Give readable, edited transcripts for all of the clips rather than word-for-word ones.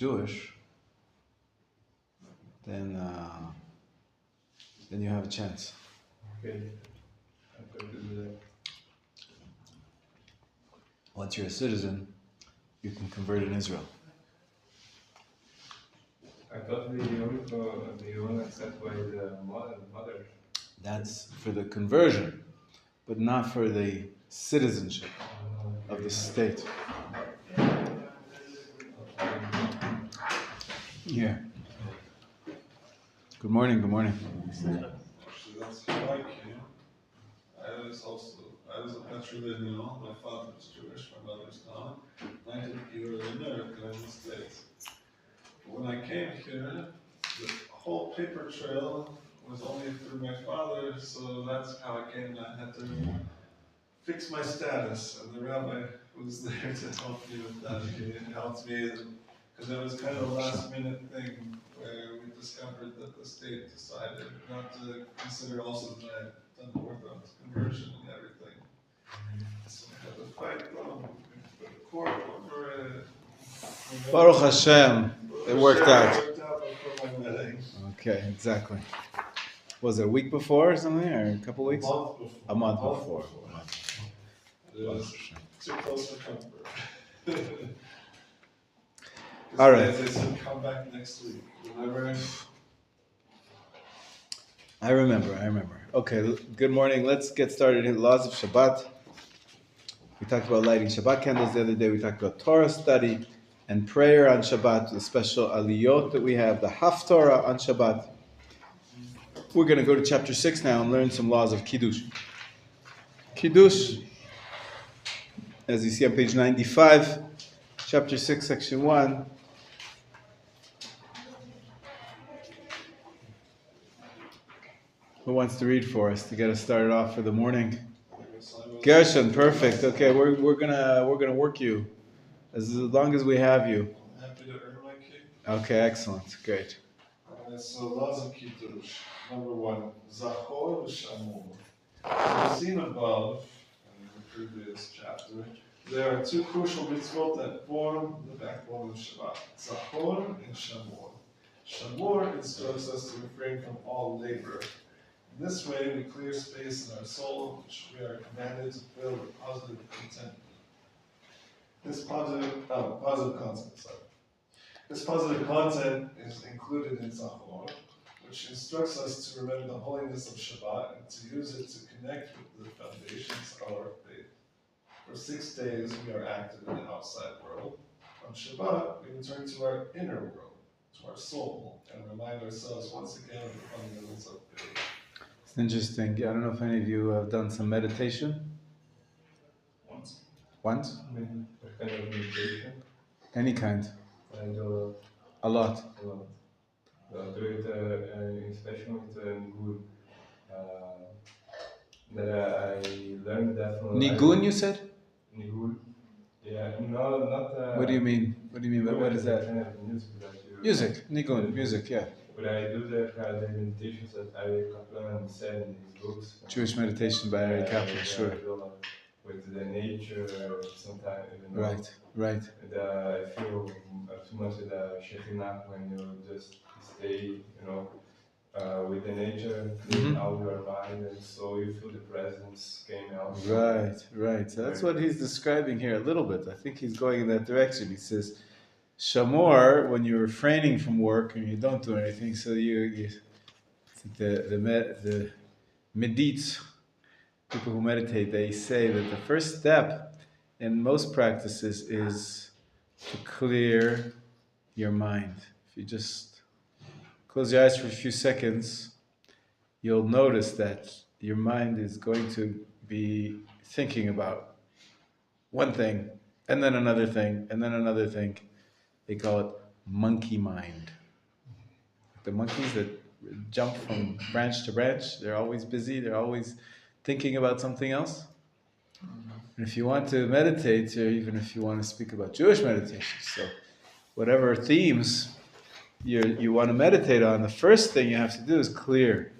Jewish, then you have a chance. Okay. I could do that. Once you're a citizen, you can convert in Israel. I thought the only accept by the mother. That's for the conversion, but not for the citizenship of the state. Yeah. Good morning, good morning. That's how I came. I was a patrilineal. My father was Jewish, my mother's not. I did you were in America in the States. But when I came here, the whole paper trail was only through my father, so that's how I came. I had to fix my status, and the rabbi was there to help me with that. He helped me because it was kind of a last minute thing where we discovered that the state decided not to consider also that I had done the Orthodox conversion and everything. So I had to fight the court over it. Baruch Hashem, it worked out. It worked out before my wedding. Okay, exactly. Was it a week before or something, or a couple weeks? A month before. It Baruch was Hashem. too close for comfort. All right. They said, come back next week. Remember? I remember. Okay, good morning. Let's get started in laws of Shabbat. We talked about lighting Shabbat candles the other day. We talked about Torah study and prayer on Shabbat, the special aliyot that we have, the Haftorah on Shabbat. We're going to go to chapter 6 now and learn some laws of Kiddush. Kiddush, as you see on page 95, chapter 6, section 1. Who wants to read for us to get us started off for the morning? Gershon, perfect. Okay, we're gonna work you as long as we have you. I'm happy to earn my keep. Okay, excellent, great. So laws of Kiddush. Number 1, Zachor v'Shamor. As we've seen above in the previous chapter, there are two crucial mitzvot that form the backbone of Shabbat: Zachor and Shamor. Shamor instructs us to refrain from all labor. In this way, we clear space in our soul, which we are commanded to fill with positive contentment. This positive content is included in Zachor, which instructs us to remember the holiness of Shabbat and to use it to connect with the foundations of our faith. For 6 days, we are active in the outside world. On Shabbat, we return to our inner world, to our soul, and remind ourselves once again of the fundamentals of faith. It's interesting. I don't know if any of you have done some meditation. Once. Once? What kind of meditation? Any kind. I do A lot. a lot. I do it especially with Nigun. That I learned that from Nigun, you said? Nigun. Yeah, no, not. What do you mean? What do you mean? What is that? Kind of music that you. Music. Nigun. Music. Yeah. But I do the meditations that Ari Kaplan said in his books. Jewish meditation by Ari Kaplan. Sure. With the nature, sometimes even. Right. And I feel too much of the Shekhinah when you just stay, with the nature, clean out your mind, and so you feel the presence came out. Right. So that's what he's describing here a little bit. I think he's going in that direction. He says, Shamor, when you're refraining from work and you don't do anything, so the medits, people who meditate, they say that the first step in most practices is to clear your mind. If you just close your eyes for a few seconds, you'll notice that your mind is going to be thinking about one thing, and then another thing, and then another thing. They call it monkey mind. The monkeys that jump from branch to branch, they're always busy, they're always thinking about something else. And if you want to meditate, or even if you want to speak about Jewish meditation, so whatever themes you want to meditate on, the first thing you have to do is clear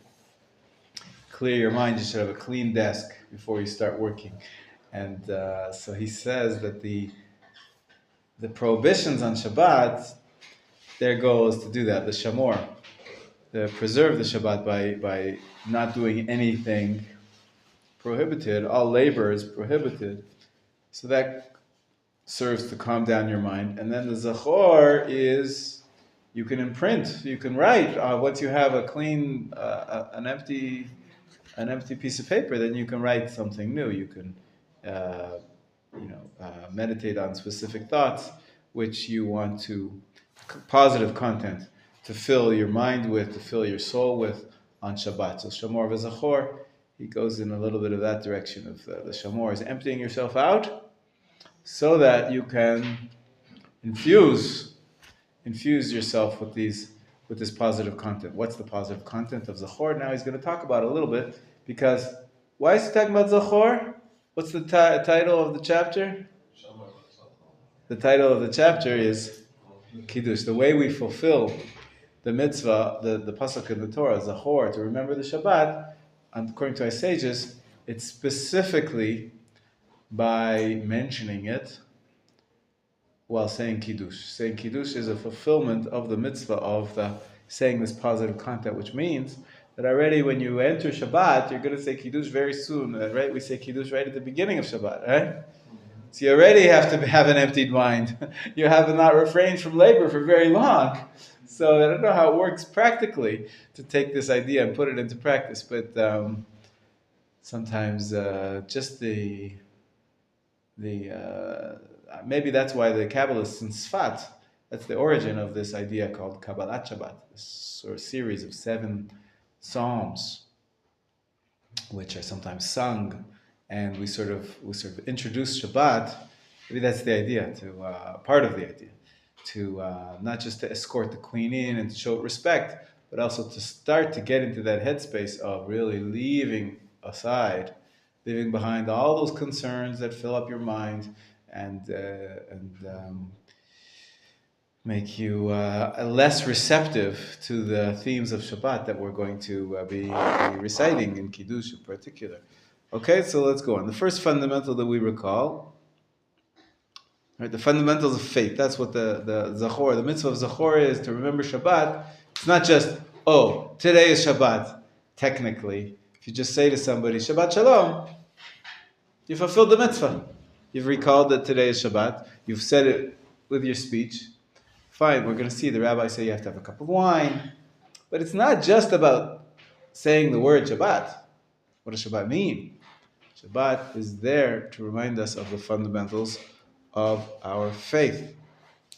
your mind. You should have a clean desk before you start working. And so he says that the prohibitions on Shabbat their goal is to do that, the shamor, to preserve the Shabbat by not doing anything prohibited. All labor is prohibited. So that serves to calm down your mind. And then the Zachor is, you can imprint, you can write. Once you have a clean, an empty piece of paper, then you can write something new. You can, meditate on specific thoughts which you want to, positive content to fill your mind with, to fill your soul with on Shabbat. So Shamor v'Zachor, he goes in a little bit of that direction of the Shamor is emptying yourself out so that you can infuse yourself with this positive content. What's the positive content of Zachor? Now he's going to talk about it a little bit, because why is he talking about Zachor? What's the title of the chapter? The title of the chapter is Kiddush. The way we fulfill the mitzvah, the pasuk in the Torah, Zachor, to remember the Shabbat, according to our sages, it's specifically by mentioning it while saying Kiddush. Saying Kiddush is a fulfillment of the mitzvah of saying this positive content, which means that already when you enter Shabbat, you're going to say Kiddush very soon, right? We say Kiddush right at the beginning of Shabbat, right? So you already have to have an emptied mind. You have not refrained from labor for very long. So I don't know how it works practically to take this idea and put it into practice, but sometimes just maybe that's why the Kabbalists in Sfat, that's the origin of this idea called Kabbalat Shabbat, this sort of series of 7 psalms, which are sometimes sung, and we sort of introduce Shabbat. Maybe that's the idea, part of the idea, to not just to escort the queen in and to show respect, but also to start to get into that headspace of really leaving behind all those concerns that fill up your mind and make you less receptive to the themes of Shabbat that we're going to be reciting in Kiddush in particular. Okay, so let's go on. The first fundamental that we recall, right, the fundamentals of faith. That's what the Zachor, the mitzvah of Zachor is, to remember Shabbat. It's not just, today is Shabbat. Technically, if you just say to somebody, Shabbat Shalom, you fulfilled the mitzvah. You've recalled that today is Shabbat. You've said it with your speech. Fine, we're going to see the rabbi say you have to have a cup of wine. But it's not just about saying the word Shabbat. What does Shabbat mean? Shabbat is there to remind us of the fundamentals of our faith.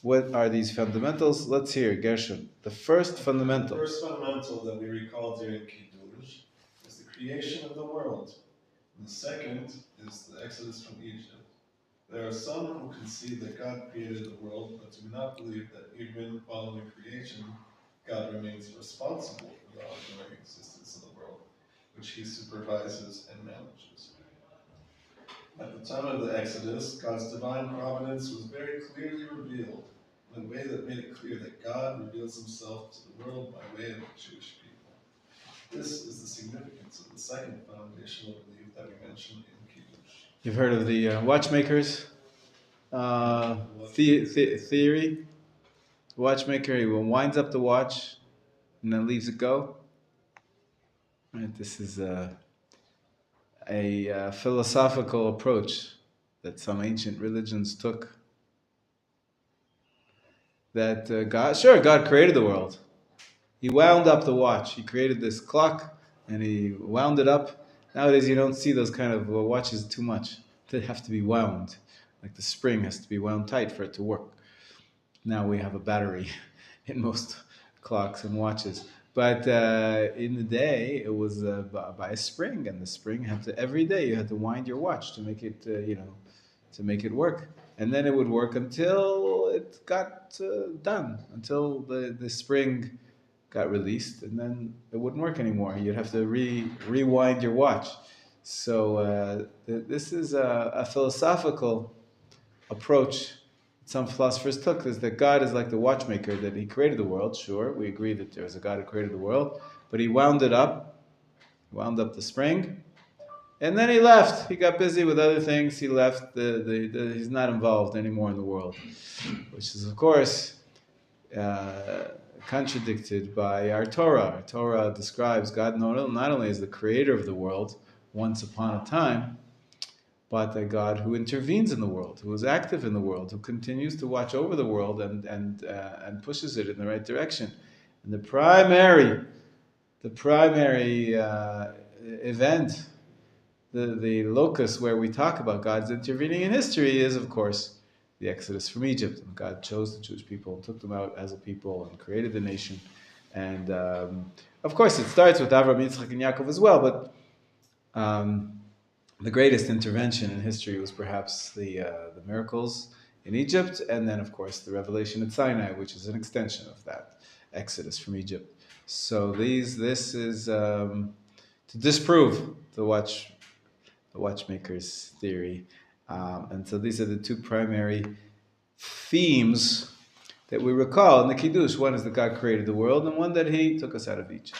What are these fundamentals? Let's hear, Gershon. The first fundamental. The first fundamental that we recall during Kiddush is the creation of the world. And the second is the Exodus from Egypt. There are some who concede that God created the world, but do not believe that even following creation, God remains responsible for the ongoing existence of the world, which he supervises and manages. At the time of the Exodus, God's divine providence was very clearly revealed in a way that made it clear that God reveals himself to the world by way of the Jewish people. This is the significance of the second foundational belief that we mentioned in Kiddush. You've heard of the watchmaker's theory? The watchmaker, he winds up the watch and then leaves it go. Right, this is a philosophical approach that some ancient religions took. That God created the world. He wound up the watch. He created this clock and he wound it up. Nowadays you don't see those kind of watches too much. They have to be wound. Like the spring has to be wound tight for it to work. Now we have a battery in most clocks and watches. But in the day, it was by a spring, and the spring had to, every day you had to wind your watch to make it, to make it work. And then it would work until it got done, until the spring got released, and then it wouldn't work anymore. You'd have to rewind your watch. So this is a philosophical approach some philosophers took, is that God is like the watchmaker, that he created the world. Sure, we agree that there's a God who created the world, but he wound up the spring, and then he left. He got busy with other things. He left. He's not involved anymore in the world, which is, of course, contradicted by our Torah. Our Torah describes God not only as the creator of the world once upon a time, but a God who intervenes in the world, who is active in the world, who continues to watch over the world and pushes it in the right direction. And the primary event, the locus where we talk about God's intervening in history is, of course, the Exodus from Egypt. And God chose the Jewish people and took them out as a people and created the nation. And of course, it starts with Avraham, Yitzchak, and Yaakov as well, but the greatest intervention in history was perhaps the miracles in Egypt, and then, of course, the revelation at Sinai, which is an extension of that Exodus from Egypt. So this is to disprove the watchmaker's theory, and so these are the two primary themes that we recall in the Kiddush. One is that God created the world, and one that He took us out of Egypt.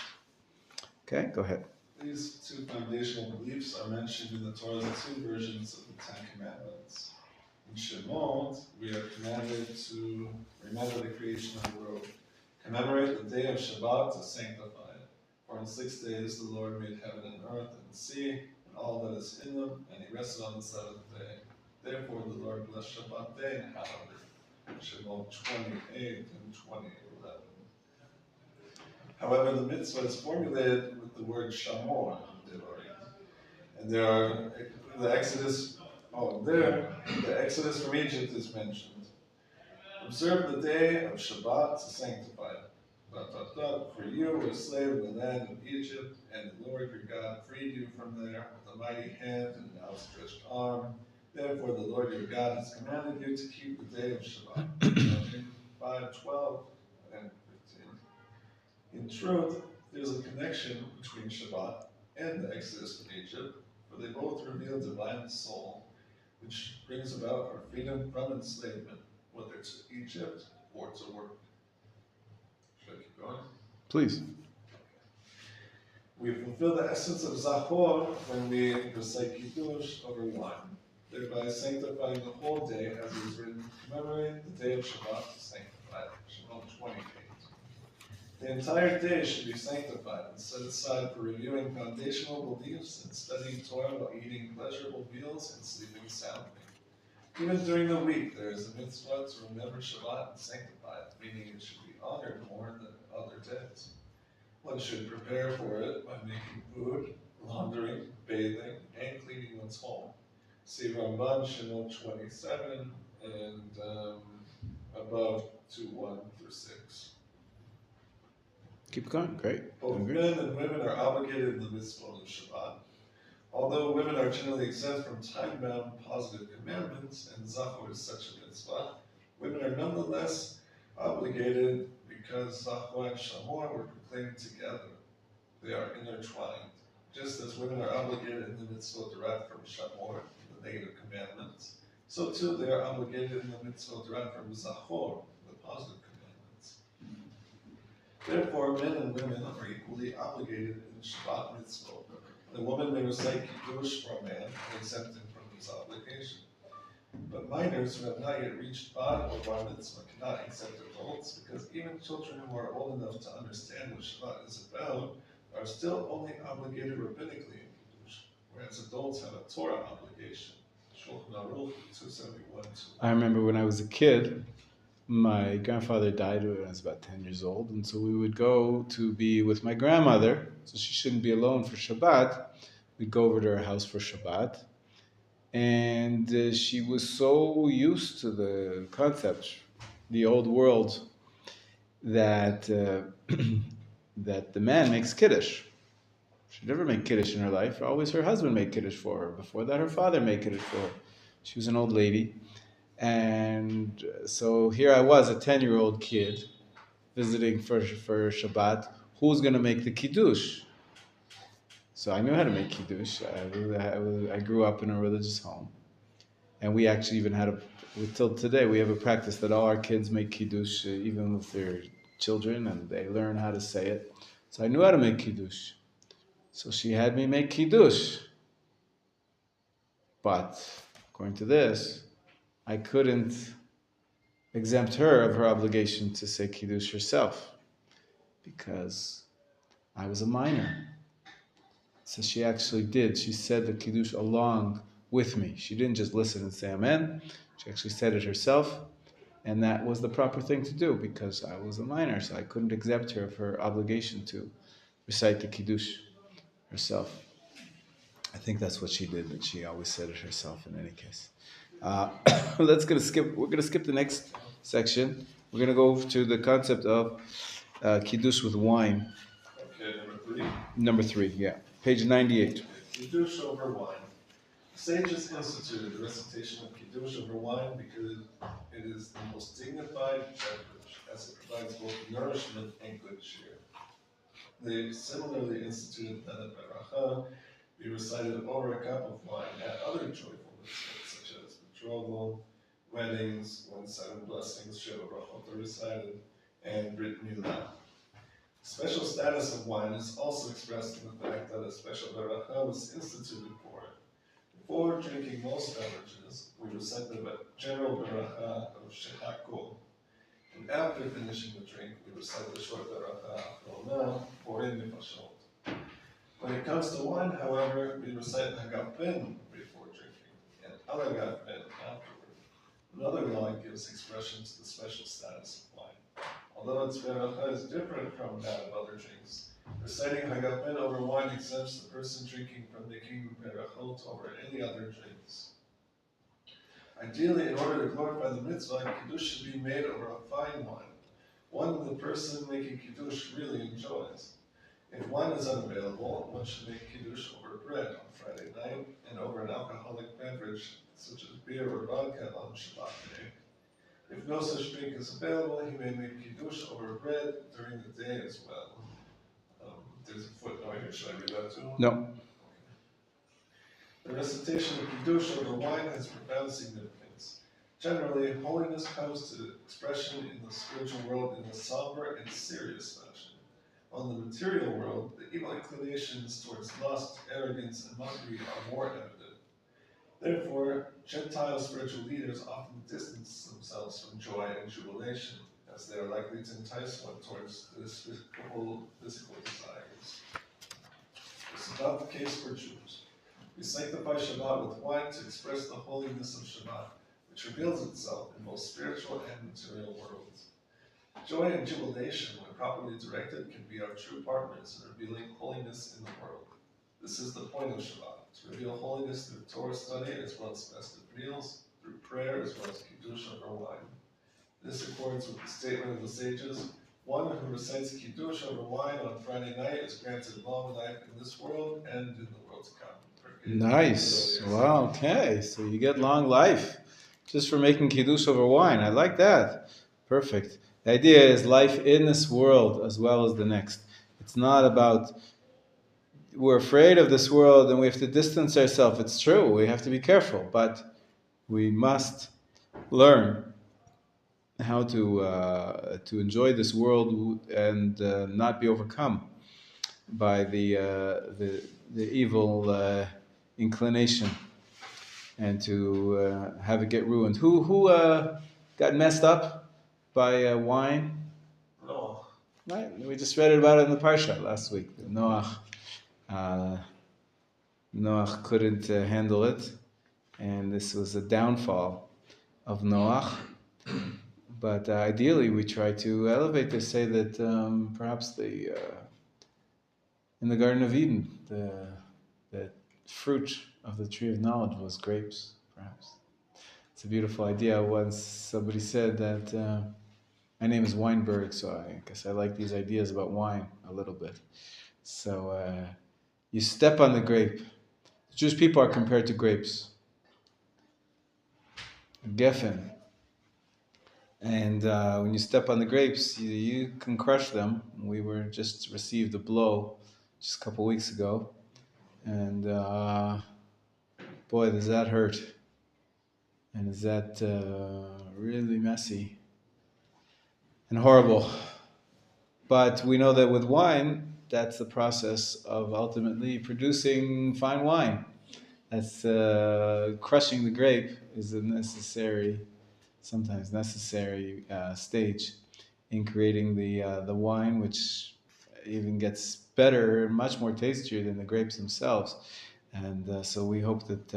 Okay, go ahead. These two foundational beliefs are mentioned in the Torah's two versions of the Ten Commandments. In Shemot, we are commanded to remember the creation of the world, commemorate the day of Shabbat to sanctify it. For in 6 days the Lord made heaven and earth and the sea and all that is in them, and He rested on the seventh day. Therefore the Lord blessed Shabbat day and hallowed it. Shemot 28 and 20:11. However, the mitzvah is formulated with the word shamor, and there are the Exodus. The Exodus from Egypt is mentioned. Observe the day of Shabbat to sanctify it. For you were a slave in the land of Egypt, and the Lord your God freed you from there with a mighty hand and an outstretched arm. Therefore, the Lord your God has commanded you to keep the day of Shabbat. 5:12 and 15. In truth, there is a connection between Shabbat and the Exodus from Egypt, for they both reveal divine soul, which brings about our freedom from enslavement, whether to Egypt or to work. Should I keep going? Please. We fulfill the essence of Zachor when we recite Kiddush over wine, thereby sanctifying the whole day, as it is written, commemorate the day of Shabbat to sanctify it. Shemot 28. The entire day should be sanctified and set aside for reviewing foundational beliefs and studying Torah while eating pleasurable meals and sleeping soundly. Even during the week, there is a mitzvah to remember Shabbat and sanctify it, meaning it should be honored more than other days. One should prepare for it by making food, laundering, bathing, and cleaning one's home. See Ramban, Shemot 27, and above 2:1-6. Keep going. Great. Both men and women are obligated in the mitzvah of Shabbat. Although women are generally exempt from time-bound positive commandments, and Zachor is such a mitzvah, women are nonetheless obligated because Zachor and Shamor were proclaimed together. They are intertwined. Just as women are obligated in the mitzvah derived from Shamor, the negative commandments, so too they are obligated in the mitzvah derived from Zachor, the positive commandments. Therefore, men and women are equally obligated in the Shabbat mitzvah. The woman may recite Kiddush for a man and exempt him from this obligation. But minors who have not yet reached Bar or Bar mitzvah cannot accept adults, because even children who are old enough to understand what Shabbat is about are still only obligated rabbinically in Kiddush, whereas adults have a Torah obligation. Shulchan Aruch 271. I remember when I was a kid, my grandfather died when I was about 10 years old, and so we would go to be with my grandmother, so she shouldn't be alone for Shabbat. We'd go over to her house for Shabbat, and she was so used to the concept, the old world, that that the man makes Kiddush. She never made Kiddush in her life. Always her husband made Kiddush for her. Before that, her father made Kiddush for her. She was an old lady. And so here I was, a 10-year-old kid, visiting for Shabbat. Who's going to make the Kiddush? So I knew how to make Kiddush. I grew up in a religious home. And we actually even had till today, we have a practice that all our kids make Kiddush, even with their children, and they learn how to say it. So I knew how to make Kiddush. So she had me make Kiddush. But according to this, I couldn't exempt her of her obligation to say Kiddush herself, because I was a minor. So she actually did. She said the Kiddush along with me. She didn't just listen and say Amen. She actually said it herself. And that was the proper thing to do because I was a minor, so I couldn't exempt her of her obligation to recite the Kiddush herself. I think that's what she did, but she always said it herself in any case. We're going to skip the next section. We're going to go to the concept of Kiddush with wine. Okay, Number three, yeah. Page 98. Kiddush over wine. The sages instituted the recitation of Kiddush over wine because it is the most dignified beverage, as it provides both nourishment and good cheer. They similarly instituted that a beracha be recited over a cup of wine at other joyful mitzvahs, such as betrothal, weddings, when 7 blessings, Sheva Brachot, are recited, and Brit Milah. The special status of wine is also expressed in the fact that a special beracha was instituted for it. Before drinking most beverages, we recite the general beracha of Shechako, and after finishing the drink, we recite the short beracha Achrona, Borim Nefashot. When it comes to wine, however, we recite Hagafen before drinking, and Alagafen afterward. Another law gives expression to the special status of wine. Although its beracha is different from that of other drinks, reciting Hagafen over wine exempts the person drinking from making berachot over any other drinks. Ideally, in order to glorify the mitzvah, Kiddush should be made over a fine wine, one the person making Kiddush really enjoys. If wine is unavailable, one should make Kiddush over bread on Friday night and over an alcoholic beverage such as beer or vodka on Shabbat day. If no such drink is available, he may make Kiddush over bread during the day as well. There's a footnote here, should I read that too? No. The recitation of Kiddush over wine has profound significance. Generally, holiness comes to expression in the spiritual world in a somber and serious fashion. On the material world, the evil inclinations towards lust, arrogance, and mockery are more evident. Therefore, Gentile spiritual leaders often distance themselves from joy and jubilation, as they are likely to entice one towards physical desires. This is not the case for Jews. We sanctify Shabbat with wine to express the holiness of Shabbat, which reveals itself in both spiritual and material worlds. Joy and jubilation, when properly directed, can be our true partners in revealing holiness in the world. This is the point of Shabbat, to reveal holiness through Torah study as well as festive meals, through prayer as well as Kiddush over wine. This accords with the statement of the sages, one who recites Kiddush over wine on Friday night is granted long life in this world and in the world to come. Nice. Wow, okay. So you get long life just for making Kiddush over wine. I like that. Perfect. The idea is life in this world as well as the next. It's not about we're afraid of this world and we have to distance ourselves. It's true. We have to be careful, but we must learn how to enjoy this world and not be overcome by the evil inclination and to have it get ruined. Who got messed up by wine? No. Right, we just read about it in the parsha last week. Noach couldn't handle it, and this was a downfall of Noach. But ideally, we try to elevate this, say that perhaps in the Garden of Eden, the fruit of the tree of knowledge was grapes, perhaps. It's a beautiful idea. Once somebody said that my name is Weinberg, so I guess I like these ideas about wine a little bit. So you step on the grape. The Jewish people are compared to grapes. Geffen. And when you step on the grapes, you can crush them. We were just received a blow just a couple weeks ago. And boy, does that hurt. And is that really messy and horrible. But we know that with wine, that's the process of ultimately producing fine wine. That's crushing the grape is a necessary sometimes necessary stage in creating the wine, which even gets better, much more tastier than the grapes themselves. And so we hope that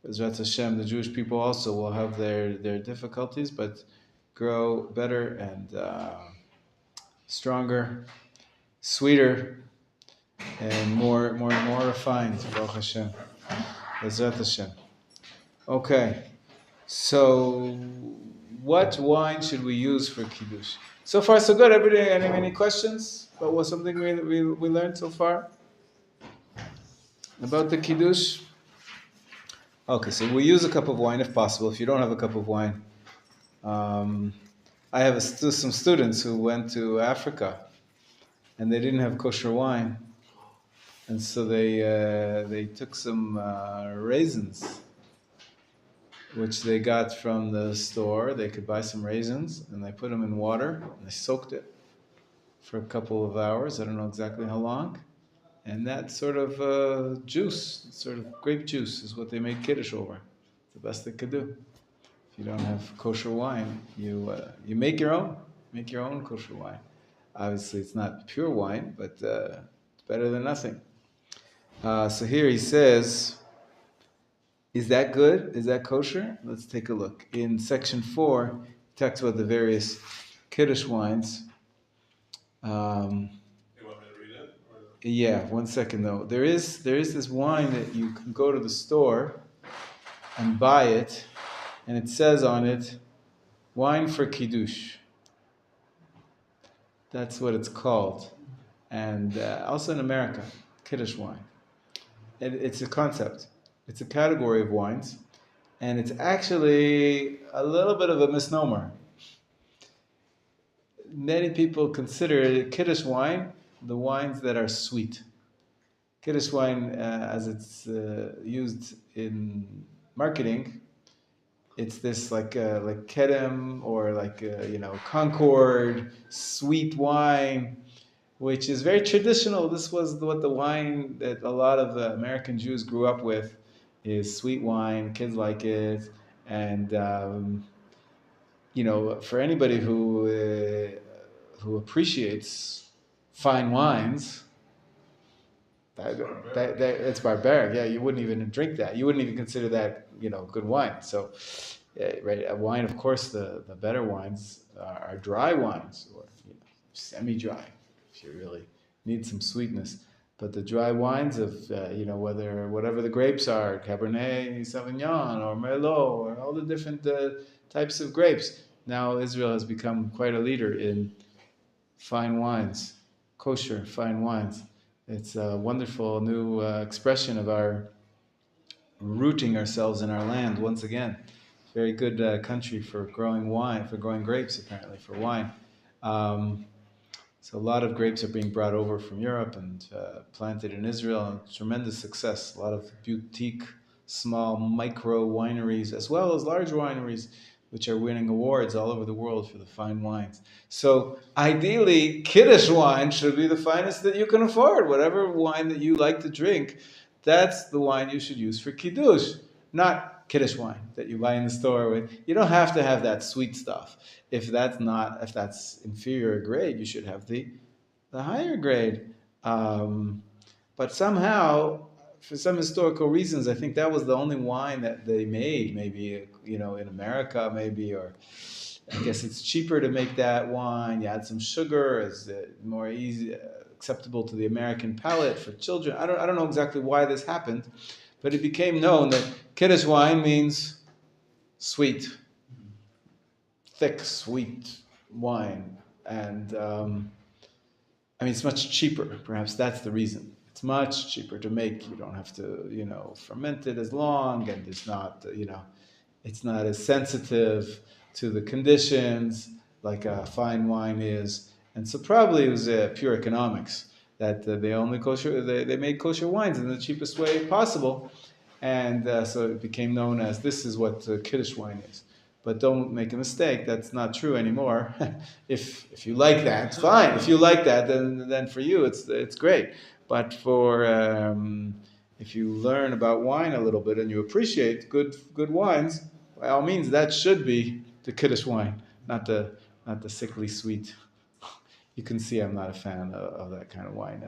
Bezrat Hashem, the Jewish people also will have their difficulties, but grow better and stronger, sweeter, and more refined. Baruch Hashem. Bezrat Hashem. Okay, so what wine should we use for Kiddush? So far, so good. Everybody, any questions about what something we learned so far about the Kiddush? Okay, so we use a cup of wine if possible. If you don't have a cup of wine, I have some students who went to Africa and they didn't have kosher wine, and so they took some raisins, which they got from the store. They could buy some raisins, and they put them in water, and they soaked it for a couple of hours. I don't know exactly how long. And that sort of juice, sort of grape juice, is what they made Kiddush over. It's the best they could do. If you don't have kosher wine, you make your own. Make your own kosher wine. Obviously, it's not pure wine, but it's better than nothing. So here he says, is that good? Is that kosher? Let's take a look. In section 4, he talks about the various Kiddush wines. You want me to read it? Yeah, 1 second though. There is this wine that you can go to the store and buy it, and it says on it, wine for Kiddush. That's what it's called. And also in America, Kiddush wine. It's a concept. It's a category of wines, and it's actually a little bit of a misnomer. Many people consider Kiddush wine the wines that are sweet. Kiddush wine, as it's used in marketing, it's this like Kedem or Concord sweet wine, which is very traditional. This was what the wine that a lot of American Jews grew up with, is sweet wine. Kids like it, and for anybody who appreciates fine wines, it's barbaric. Yeah, you wouldn't even drink that. You wouldn't even consider that good wine. So, right, a wine. Of course, the better wines are dry wines or semi-dry if you really need some sweetness. But the dry wines of whatever the grapes are, Cabernet Sauvignon or Merlot or all the different types of grapes. Now Israel has become quite a leader in fine wines, kosher fine wines. It's a wonderful new expression of our rooting ourselves in our land once again. Very good country for growing wine, for growing grapes apparently, for wine. So a lot of grapes are being brought over from Europe and planted in Israel, and tremendous success. A lot of boutique, small, micro wineries, as well as large wineries, which are winning awards all over the world for the fine wines. So ideally, Kiddush wine should be the finest that you can afford. Whatever wine that you like to drink, that's the wine you should use for Kiddush, not Kiddush wine that you buy in the store. You don't have to have that sweet stuff. If that's inferior grade, you should have the higher grade. But somehow, for some historical reasons, I think that was the only wine that they made. Maybe in America, maybe, or I guess it's cheaper to make that wine. You add some sugar, it's more easy, acceptable to the American palate for children. I don't know exactly why this happened, but it became known that Kiddush wine means sweet, thick, sweet wine. And it's much cheaper. Perhaps that's the reason. It's much cheaper to make. You don't have to, ferment it as long, and it's not, it's not as sensitive to the conditions like a fine wine is. And so probably it was pure economics that they made kosher wines in the cheapest way possible. And so it became known as, this is what Kiddush wine is. But don't make a mistake, that's not true anymore. If you like that, fine. If you like that, then for you it's great. But for if you learn about wine a little bit and you appreciate good wines, by all means, that should be the Kiddush wine, not the sickly sweet. You can see I'm not a fan of that kind of wine.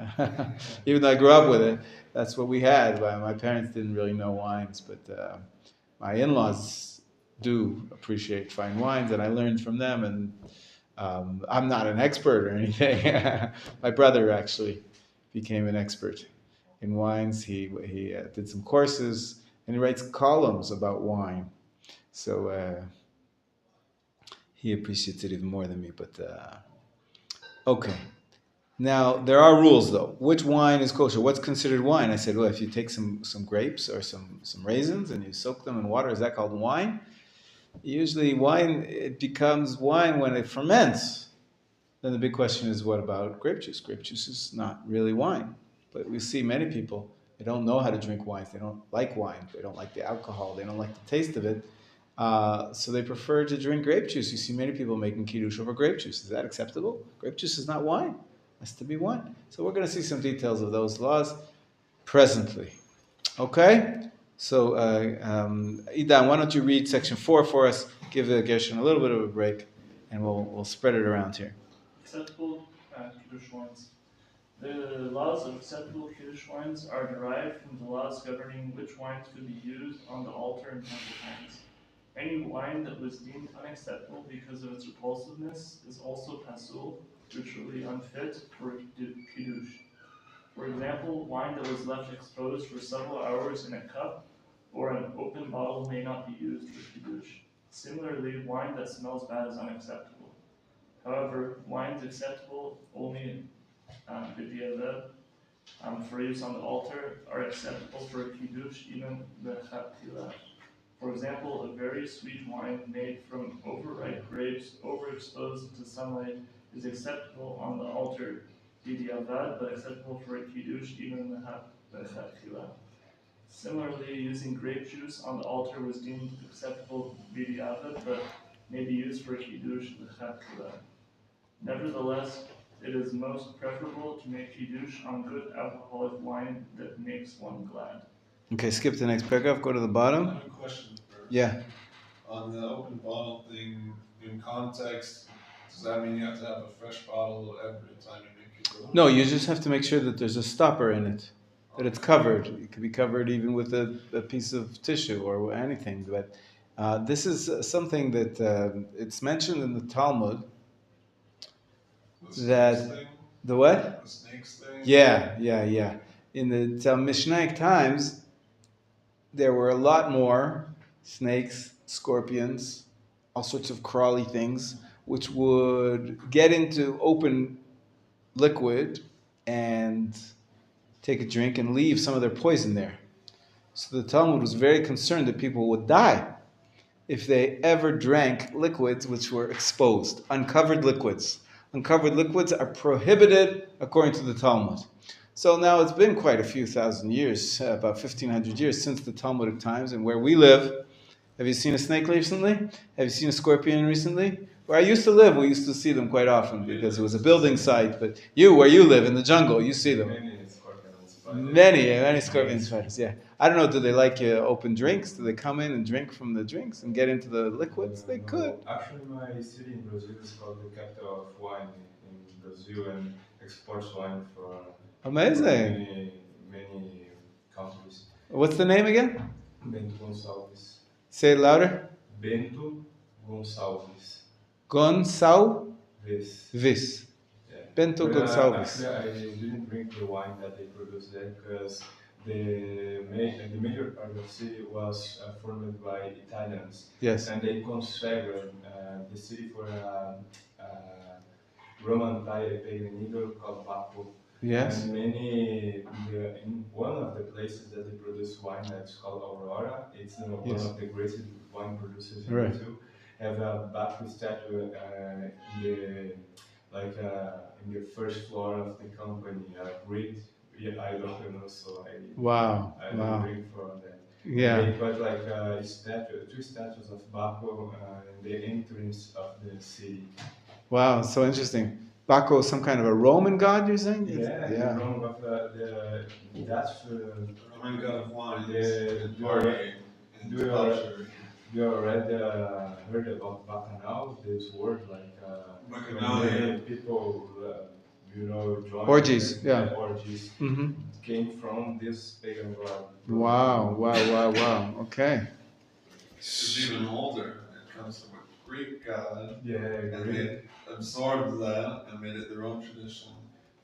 Even though I grew up with it, that's what we had. My parents didn't really know wines, but my in-laws do appreciate fine wines, and I learned from them. And I'm not an expert or anything. My brother actually became an expert in wines. He did some courses, and he writes columns about wine. So he appreciates it even more than me. But okay. Now, there are rules, though. Which wine is kosher? What's considered wine? I said, well, if you take some grapes or some raisins and you soak them in water, is that called wine? Usually wine, it becomes wine when it ferments. Then the big question is, what about grape juice? Grape juice is not really wine. But we see many people, they don't know how to drink wines. They don't like wine. They don't like the alcohol. They don't like the taste of it. So they prefer to drink grape juice. You see many people making kiddush over grape juice. Is that acceptable? Grape juice is not wine. It has to be wine. So we're going to see some details of those laws presently. Okay? So, Idan, why don't you read section 4 for us? Give the Gershon a little bit of a break, and we'll spread it around here. Acceptable Kiddush wines. The laws of acceptable Kiddush wines are derived from the laws governing which wines could be used on the altar in temple times. Any wine that was deemed unacceptable because of its repulsiveness is also pasul, ritually unfit for Kiddush. For example, wine that was left exposed for several hours in a cup or an open bottle may not be used for Kiddush. Similarly, wine that smells bad is unacceptable. However, wines acceptable only for use on the altar are acceptable for Kiddush, even the Chatila. For example, a very sweet wine made from overripe grapes overexposed to sunlight is acceptable on the altar, b'diavad, but acceptable for a kiddush, even the chatchila. Similarly, using grape juice on the altar was deemed acceptable b'diavad, but may be used for kiddush, the chatchila. Nevertheless, it is most preferable to make kiddush on good alcoholic wine that makes one glad. Okay, skip the next paragraph, go to the I bottom. have a question first. Yeah. On the open bottle thing, in context, does that mean you have to have a fresh bottle every time you make it? No, you just have to make sure that there's a stopper in it, that it's covered. It could be covered even with a piece of tissue or anything. But this is something that it's mentioned in the Talmud. The what? The snakes thing? Yeah. In the Mishnaic times, there were a lot more snakes, scorpions, all sorts of crawly things, which would get into open liquid and take a drink and leave some of their poison there. So the Talmud was very concerned that people would die if they ever drank liquids which were exposed, uncovered liquids. Uncovered liquids are prohibited according to the Talmud. So now it's been quite a few thousand years, about 1,500 years since the Talmudic times, and where we live. Have you seen a snake recently? Have you seen a scorpion recently? Where I used to live, we used to see them quite often because it was a building site. But where you live in the jungle, you see them. Many scorpion spiders. Yeah. I don't know. Do they like open drinks? Do they come in and drink from the drinks and get into the liquids? They could. Actually, my city in Brazil is called the capital of wine in Brazil and exports wine for amazing many countries. What's the name again? Bento Gonçalves. Say it louder. Bento Gonçalves. Gonçalves. Yeah. Bento Gonçalves. Actually, I didn't drink the wine that they produced there because the major part of the city was formed by Italians. Yes. And they consecrated the city for a Roman pagan idol called Bacchus. Yes. And in one of the places that they produce wine, that's called Aurora. It's one of the greatest wine producers in Brazil. Have a Bacchus statue in the first floor of the company. A great idol, so I don't drink from that. Yeah. They put two statues of Bacchus in the entrance of the city. Wow, so interesting. Bacchus, some kind of a Roman god, you're saying? Yeah. Roman god, that's the Roman god of wine. the culture. you already heard about bacchanal, this word, like Bacchanal, when people, join Orgies, orgies, Mm-hmm. came from this pagan god. Wow. Okay. It's even older. It comes from a Greek god, Yeah, and they absorbed that and made it their own tradition.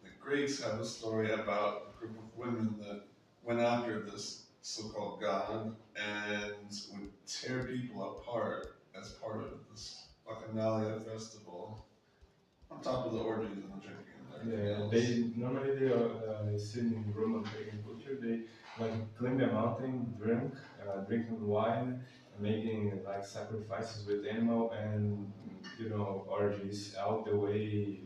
The Greeks have a story about a group of women that went after this so-called god and would tear people apart as part of this Bacchanalia festival, on top of the orgies and the drinking and everything else. They normally they are seen in Roman pagan culture. They like climb a mountain, drinking wine, making like sacrifices with animal, and orgies out the way,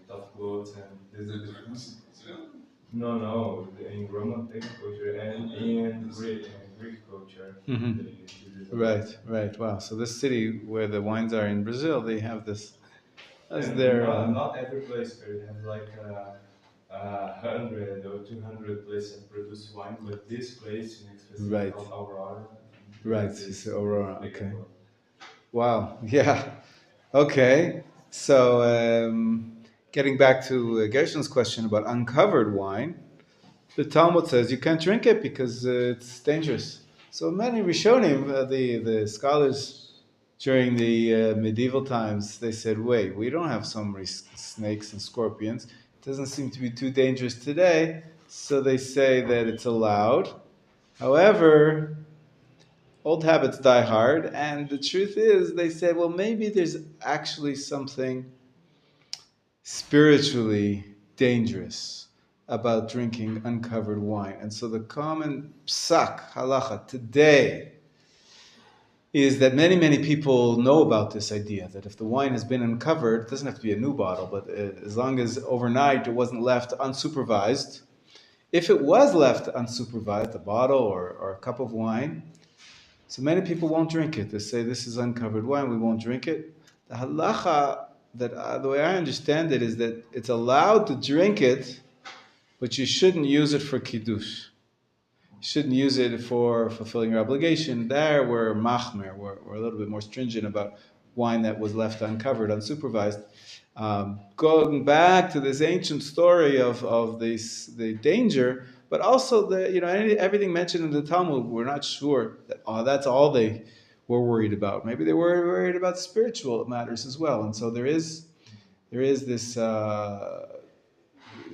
tough clothes and this They is do this in Brazil? no in Roman pagan culture and in Greek culture. Mhm. They do this a lot. Right. Wow. So this city where the wines are in Brazil, they have this as And their. not every place could have like 100 or 200 places that produce wine, but this place in specific Right. called Aurora. Right. this It's Aurora. big Okay. one. Wow. Yeah. Okay. So getting back to Gershon's question about uncovered wine, the Talmud says you can't drink it because it's dangerous. So many Rishonim, the scholars during the medieval times, they said, wait, we don't have so many snakes and scorpions. It doesn't seem to be too dangerous today. So they say that it's allowed. However, old habits die hard. And the truth is, they said, well, maybe there's actually something spiritually dangerous about drinking uncovered wine. And so the common psak, halacha, today is that many people know about this idea, that if the wine has been uncovered, it doesn't have to be a new bottle, but as long as overnight it wasn't left unsupervised, if it was left unsupervised, a bottle or a cup of wine, so many people won't drink it. They say this is uncovered wine, we won't drink it. The halacha, that the way I understand it, is that it's allowed to drink it, but you shouldn't use it for kiddush. You shouldn't use it for fulfilling your obligation. There, we're machmer, we're a little bit more stringent about wine that was left uncovered, unsupervised. Going back to this ancient story of the danger, but also everything mentioned in the Talmud, we're not sure that that's all they were worried about. Maybe they were worried about spiritual matters as well. And so there is this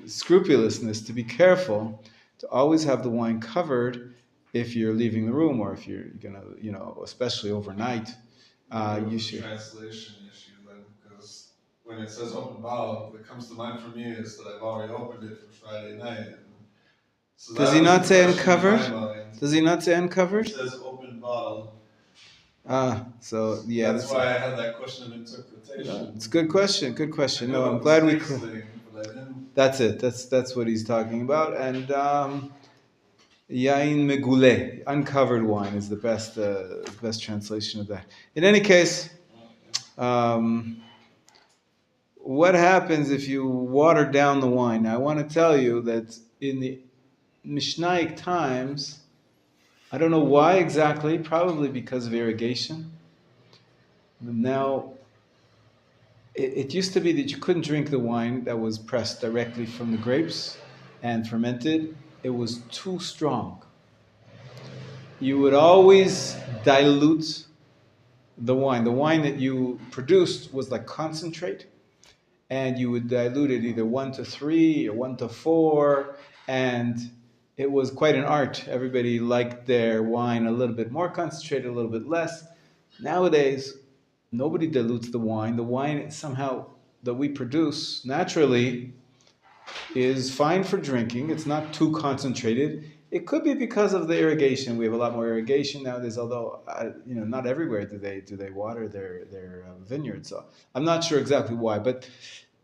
scrupulousness to be careful to always have the wine covered if you're leaving the room or if you're gonna, especially overnight. You should. Translation issue then, because when it says open bottle, what comes to mind for me is that I've already opened it for Friday night. So Does he not say question in uncovered? my mind. Does he not say uncovered? It says open bottle. So yeah. That's why I had that question of interpretation. It's a good question. Good question. I know No, I'm the glad we. snakes thing, but I didn't. That's it. That's what he's talking about. And yain megule, uncovered wine, is the best translation of that. In any case, what happens if you water down the wine? Now, I want to tell you that in the Mishnaic times, I don't know why exactly, probably because of irrigation. Now, it used to be that you couldn't drink the wine that was pressed directly from the grapes and fermented. It was too strong. You would always dilute the wine. The wine that you produced was like concentrate, and you would dilute it either 1-3 or 1-4, and it was quite an art. Everybody liked their wine a little bit more concentrated, a little bit less. Nowadays, nobody dilutes the wine. The wine somehow that we produce naturally is fine for drinking. It's not too concentrated. It could be because of the irrigation. We have a lot more irrigation nowadays, although not everywhere do they water their vineyards. So I'm not sure exactly why, but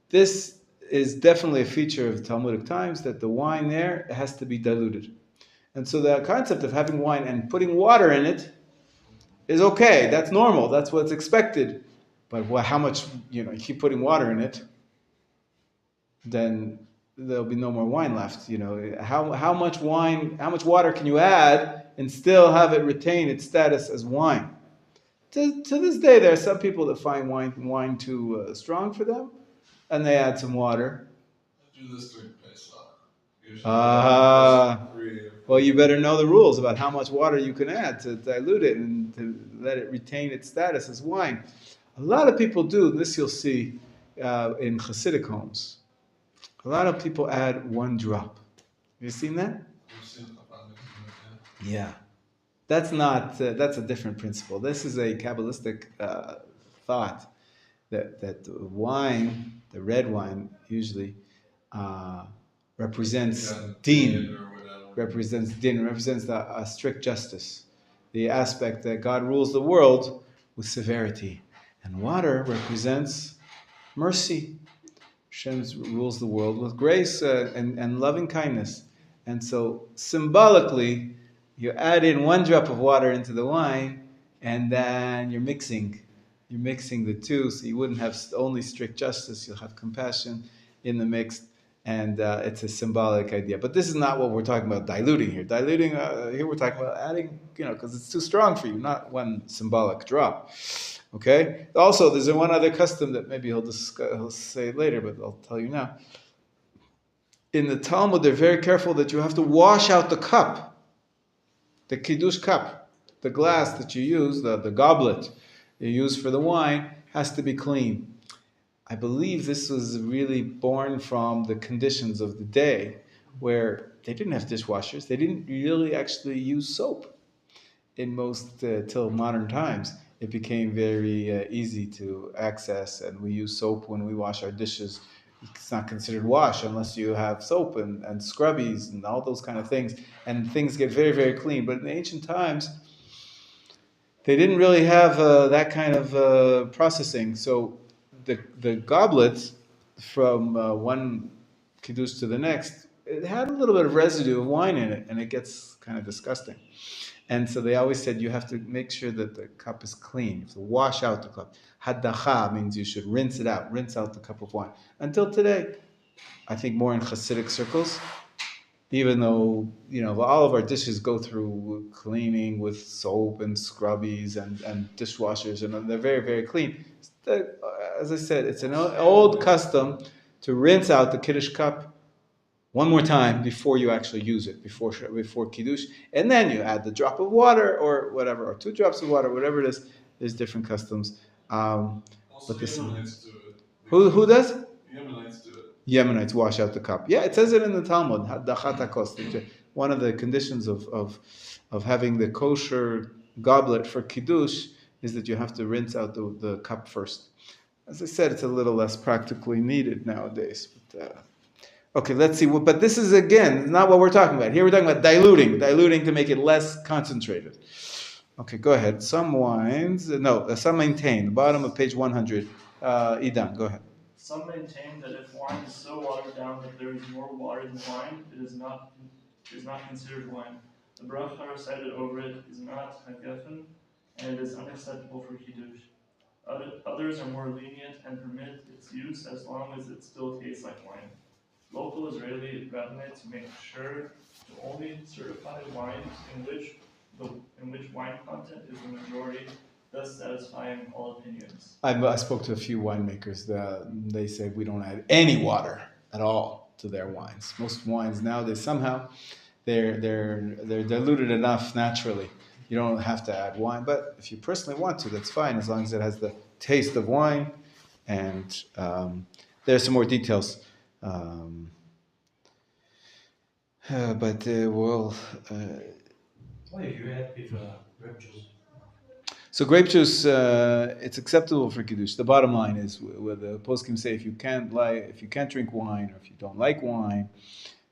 this is definitely a feature of Talmudic times, that the wine there has to be diluted. And so the concept of having wine and putting water in it is okay. That's normal. That's what's expected. But how much, you keep putting water in it, then there'll be no more wine left. How much water can you add and still have it retain its status as wine? to this day, there are some people that find wine too strong for them, and they add some water. I do this during Pesach. Usually Well, you better know the rules about how much water you can add to dilute it and to let it retain its status as wine. A lot of people do. This you'll see in Hasidic homes. A lot of people add 1 drop. Have you seen that? I've seen a Yeah. That's not. That's a different principle. This is a Kabbalistic thought that wine, the red wine, usually represents din, represents a strict justice, the aspect that God rules the world with severity, and water represents mercy. Hashem rules the world with grace and loving kindness, and so symbolically, you add in 1 drop of water into the wine, and then you're mixing the two, so you wouldn't have only strict justice, you'll have compassion in the mix, and it's a symbolic idea. But this is not what we're talking about diluting here. Diluting, here we're talking about adding, because it's too strong for you, not 1 symbolic drop. Okay? Also, there's one other custom that maybe he'll say later, but I'll tell you now. In the Talmud, they're very careful that you have to wash out the cup, the Kiddush cup, the glass that you use, the goblet you use for the wine, has to be clean. I believe this was really born from the conditions of the day, where they didn't have dishwashers. They didn't really actually use soap in most, till modern times. It became very easy to access, and we use soap when we wash our dishes. It's not considered wash unless you have soap and scrubbies and all those kind of things, and things get very, very clean. But in ancient times, they didn't really have that kind of processing. So the goblet from one kiddush to the next, it had a little bit of residue of wine in it, and it gets kind of disgusting. And so they always said you have to make sure that the cup is clean. You have to wash out the cup. Hadacha means you should rinse it out, rinse out the cup of wine. Until today, I think more in Hasidic circles, even though, all of our dishes go through cleaning with soap and scrubbies and dishwashers, and they're very, very clean. As I said, it's an old custom to rinse out the Kiddush cup 1 more time before you actually use it, before Kiddush, and then you add the drop of water or whatever, or 2 drops of water, whatever it is. There's different customs. Also, but this, Yemenites do it. who does? Yemenites do it. Yemenites wash out the cup. Yeah, it says it in the Talmud. Hadachat hakos. One of the conditions of having the kosher goblet for Kiddush is that you have to rinse out the cup first. As I said, it's a little less practically needed nowadays. But, okay, let's see. But this is, again, not what we're talking about. Here we're talking about diluting to make it less concentrated. Okay, go ahead. Some maintain. The bottom of page 100. Idan, go ahead. Some maintain that if wine is so watered down that there is more water than wine, it is not considered wine. The bracha recited over it is not hagefen, and it is unacceptable for kiddush. Others are more lenient and permit its use as long as it still tastes like wine. Local Israeli rabbinates make sure to only certify wines in which wine content is the majority, thus satisfying all opinions. I spoke to a few winemakers. They said we don't add any water at all to their wines. Most wines nowadays somehow they're diluted enough naturally. You don't have to add wine, but if you personally want to, that's fine, as long as it has the taste of wine. And there's some more details. But we'll. What if you add with grape juice? So grape juice, it's acceptable for kiddush. The bottom line is, where the poskim say, if you can't drink wine, or if you don't like wine,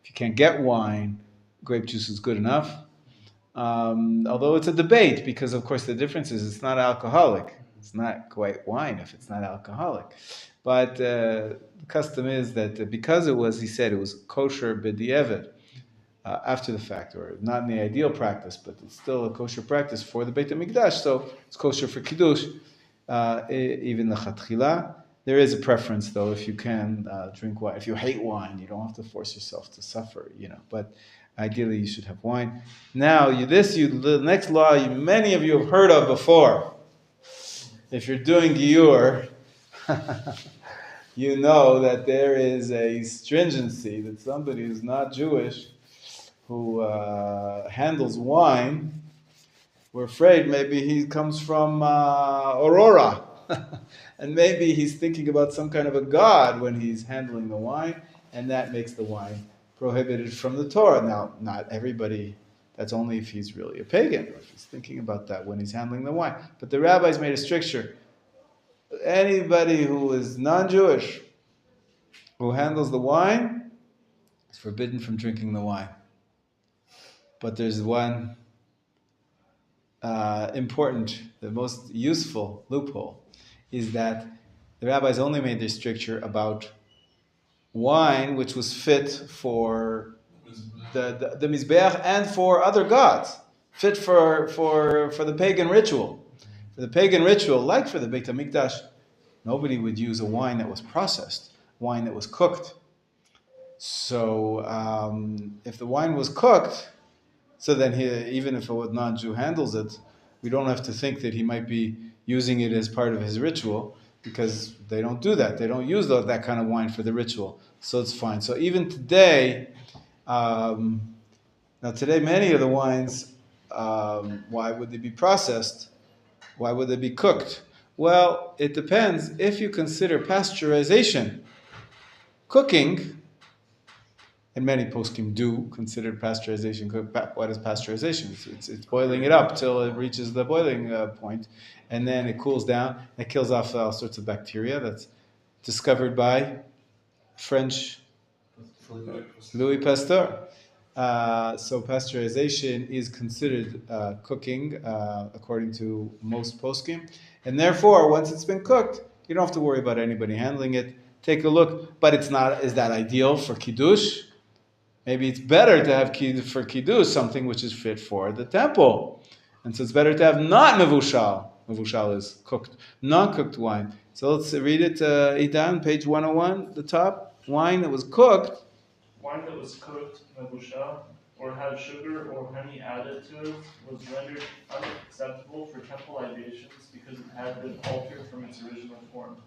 if you can't get wine, grape juice is good enough. Although it's a debate, because of course the difference is it's not alcoholic. It's not quite wine if it's not alcoholic. But the custom is that because he said it was kosher b'di'evet, after the fact, or not in the ideal practice, but it's still a kosher practice for the Beit HaMikdash, so it's kosher for Kiddush, even the Chatchila. There is a preference, though, if you can drink wine. If you hate wine, you don't have to force yourself to suffer, but ideally you should have wine. Now, the next law many of you have heard of before. if you're doing Giur, you know that there is a stringency that somebody who's not Jewish who handles wine, we're afraid maybe he comes from Aurora. And maybe he's thinking about some kind of a god when he's handling the wine, and that makes the wine prohibited from the Torah. Now, not everybody, that's only if he's really a pagan, or if he's thinking about that when he's handling the wine. But the rabbis made a stricture. Anybody who is non-Jewish, who handles the wine, is forbidden from drinking the wine. But there's one important, the most useful loophole, is that the rabbis only made this stricture about wine which was fit for the Mizbeach and for other gods, fit for the pagan ritual. For the pagan ritual, like for the Beit HaMikdash, nobody would use a wine that was processed, wine that was cooked. So if the wine was cooked, so then even if a non-Jew handles it, we don't have to think that he might be using it as part of his ritual, because they don't do that. They don't use that kind of wine for the ritual. So it's fine. So even today, now today many of the wines, why would they be processed? Why would they be cooked? Well, it depends. If you consider pasteurization cooking, and many poskim do consider pasteurization. What is pasteurization? It's boiling it up till it reaches the boiling point, and then it cools down. It kills off all sorts of bacteria. That's discovered by French Louis Pasteur. So pasteurization is considered cooking according to most poskim, and therefore, once it's been cooked, you don't have to worry about anybody handling it. Take a look, but it's not. Is that ideal for kiddush? Maybe it's better to have for kiddush something which is fit for the temple, and so it's better to have not mevushal. Mevushal is cooked, non-cooked wine. So let's read it. Idan, page 101, the top. Wine that was cooked. Wine that was cooked, mevushal, or had sugar or honey added to it, was rendered unacceptable for temple libations because it had been altered from its original form.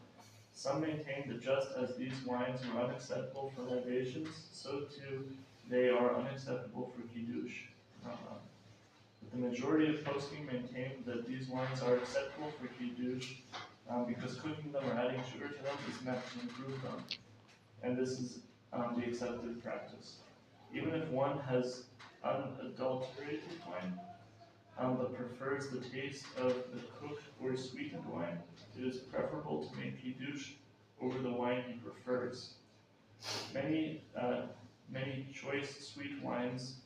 Some maintain that just as these wines were unacceptable for libations, so too they are unacceptable for kiddush. But the majority of poskim maintain that these wines are acceptable for kiddush because cooking them or adding sugar to them is meant to improve them, and this is the accepted practice. Even if one has unadulterated wine, but prefers the taste of the cooked or sweetened wine, it is preferable to make kiddush over the wine he prefers. Many choice sweet wines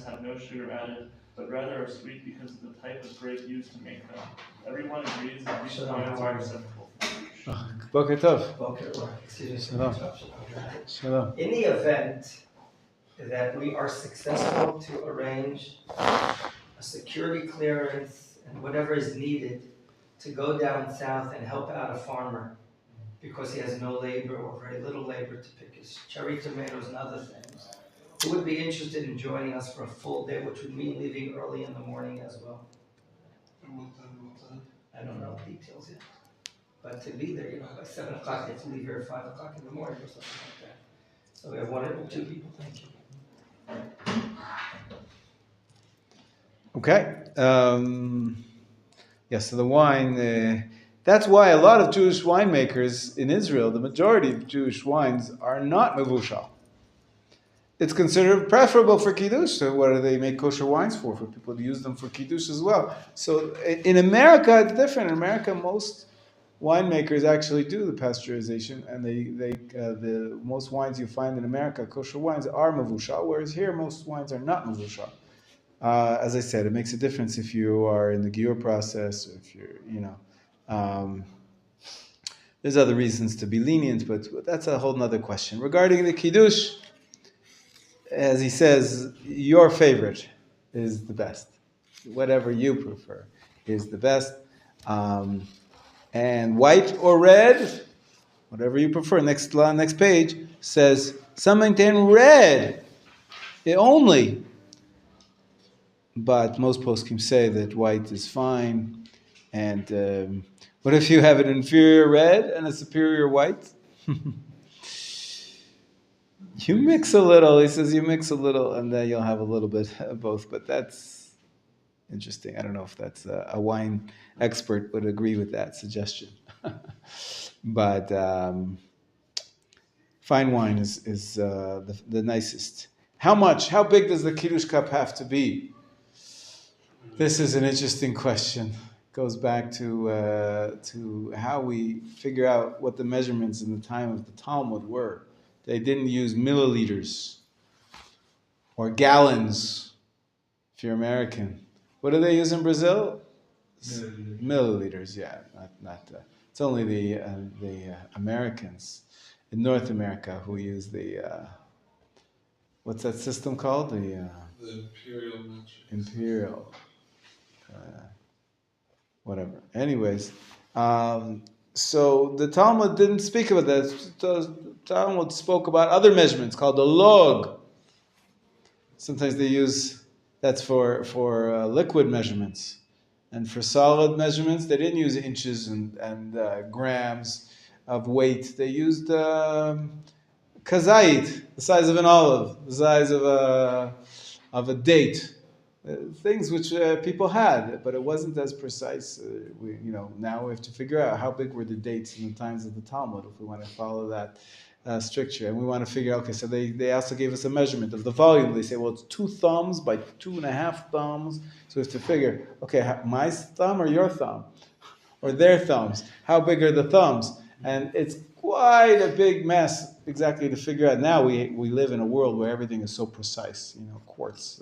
have no sugar added, but rather are sweet because of the type of grape used to make them. Everyone agrees that these wines are acceptable for kiddush. Boker Tov. Okay, excuse me. Shalom. Shalom. In the event that we are successful to arrange a security clearance and whatever is needed to go down south and help out a farmer because he has no labor or very little labor to pick his cherry tomatoes and other things, who would be interested in joining us for a full day, which would mean leaving early in the morning as well? I don't know the details yet. But to be there, by 7 o'clock, you have to leave here at 5 o'clock in the morning or something like that. So we have one or two people, thank you. Okay. So the wine, that's why a lot of Jewish winemakers in Israel, the majority of Jewish wines are not mevushal. It's considered preferable for kiddush. So what do they make kosher wines for? For people to use them for kiddush as well. So in America, it's different. In America, most winemakers actually do the pasteurization, and the most wines you find in America, kosher wines, are mevushal, whereas here most wines are not mevushal. As I said, it makes a difference if you are in the giur process, or if you're, there's other reasons to be lenient, but that's a whole nother question. Regarding the kiddush, as he says, your favorite is the best. Whatever you prefer is the best. And white or red, whatever you prefer. Next page says, some maintain red only. But most poskim say that white is fine. And what if you have an inferior red and a superior white? You mix a little, he says, you mix a little, and then you'll have a little bit of both. But that's interesting. I don't know if that's a wine expert would agree with that suggestion. But fine wine is the nicest. How big does the Kiddush cup have to be? This is an interesting question. Goes back to how we figure out what the measurements in the time of the Talmud were. They didn't use milliliters or gallons. If you're American, what do they use in Brazil? Milliliters. Yeah, not. It's only the Americans in North America who use the what's that system called? The imperial metrics. Imperial. Whatever. Anyways, so the Talmud didn't speak about that. The Talmud spoke about other measurements called the log. Sometimes they use that's for liquid measurements, and for solid measurements they didn't use inches and grams of weight. They used kazait, the size of an olive, the size of a date. Things which people had, but it wasn't as precise. Now we have to figure out how big were the dates in the times of the Talmud if we want to follow that stricture. And we want to figure out, okay, so they also gave us a measurement of the volume. They say, well, it's 2 thumbs by 2.5 thumbs. So we have to figure, okay, my thumb or your thumb? Or their thumbs? How big are the thumbs? And it's quite a big mess exactly to figure out. Now we live in a world where everything is so precise, quartz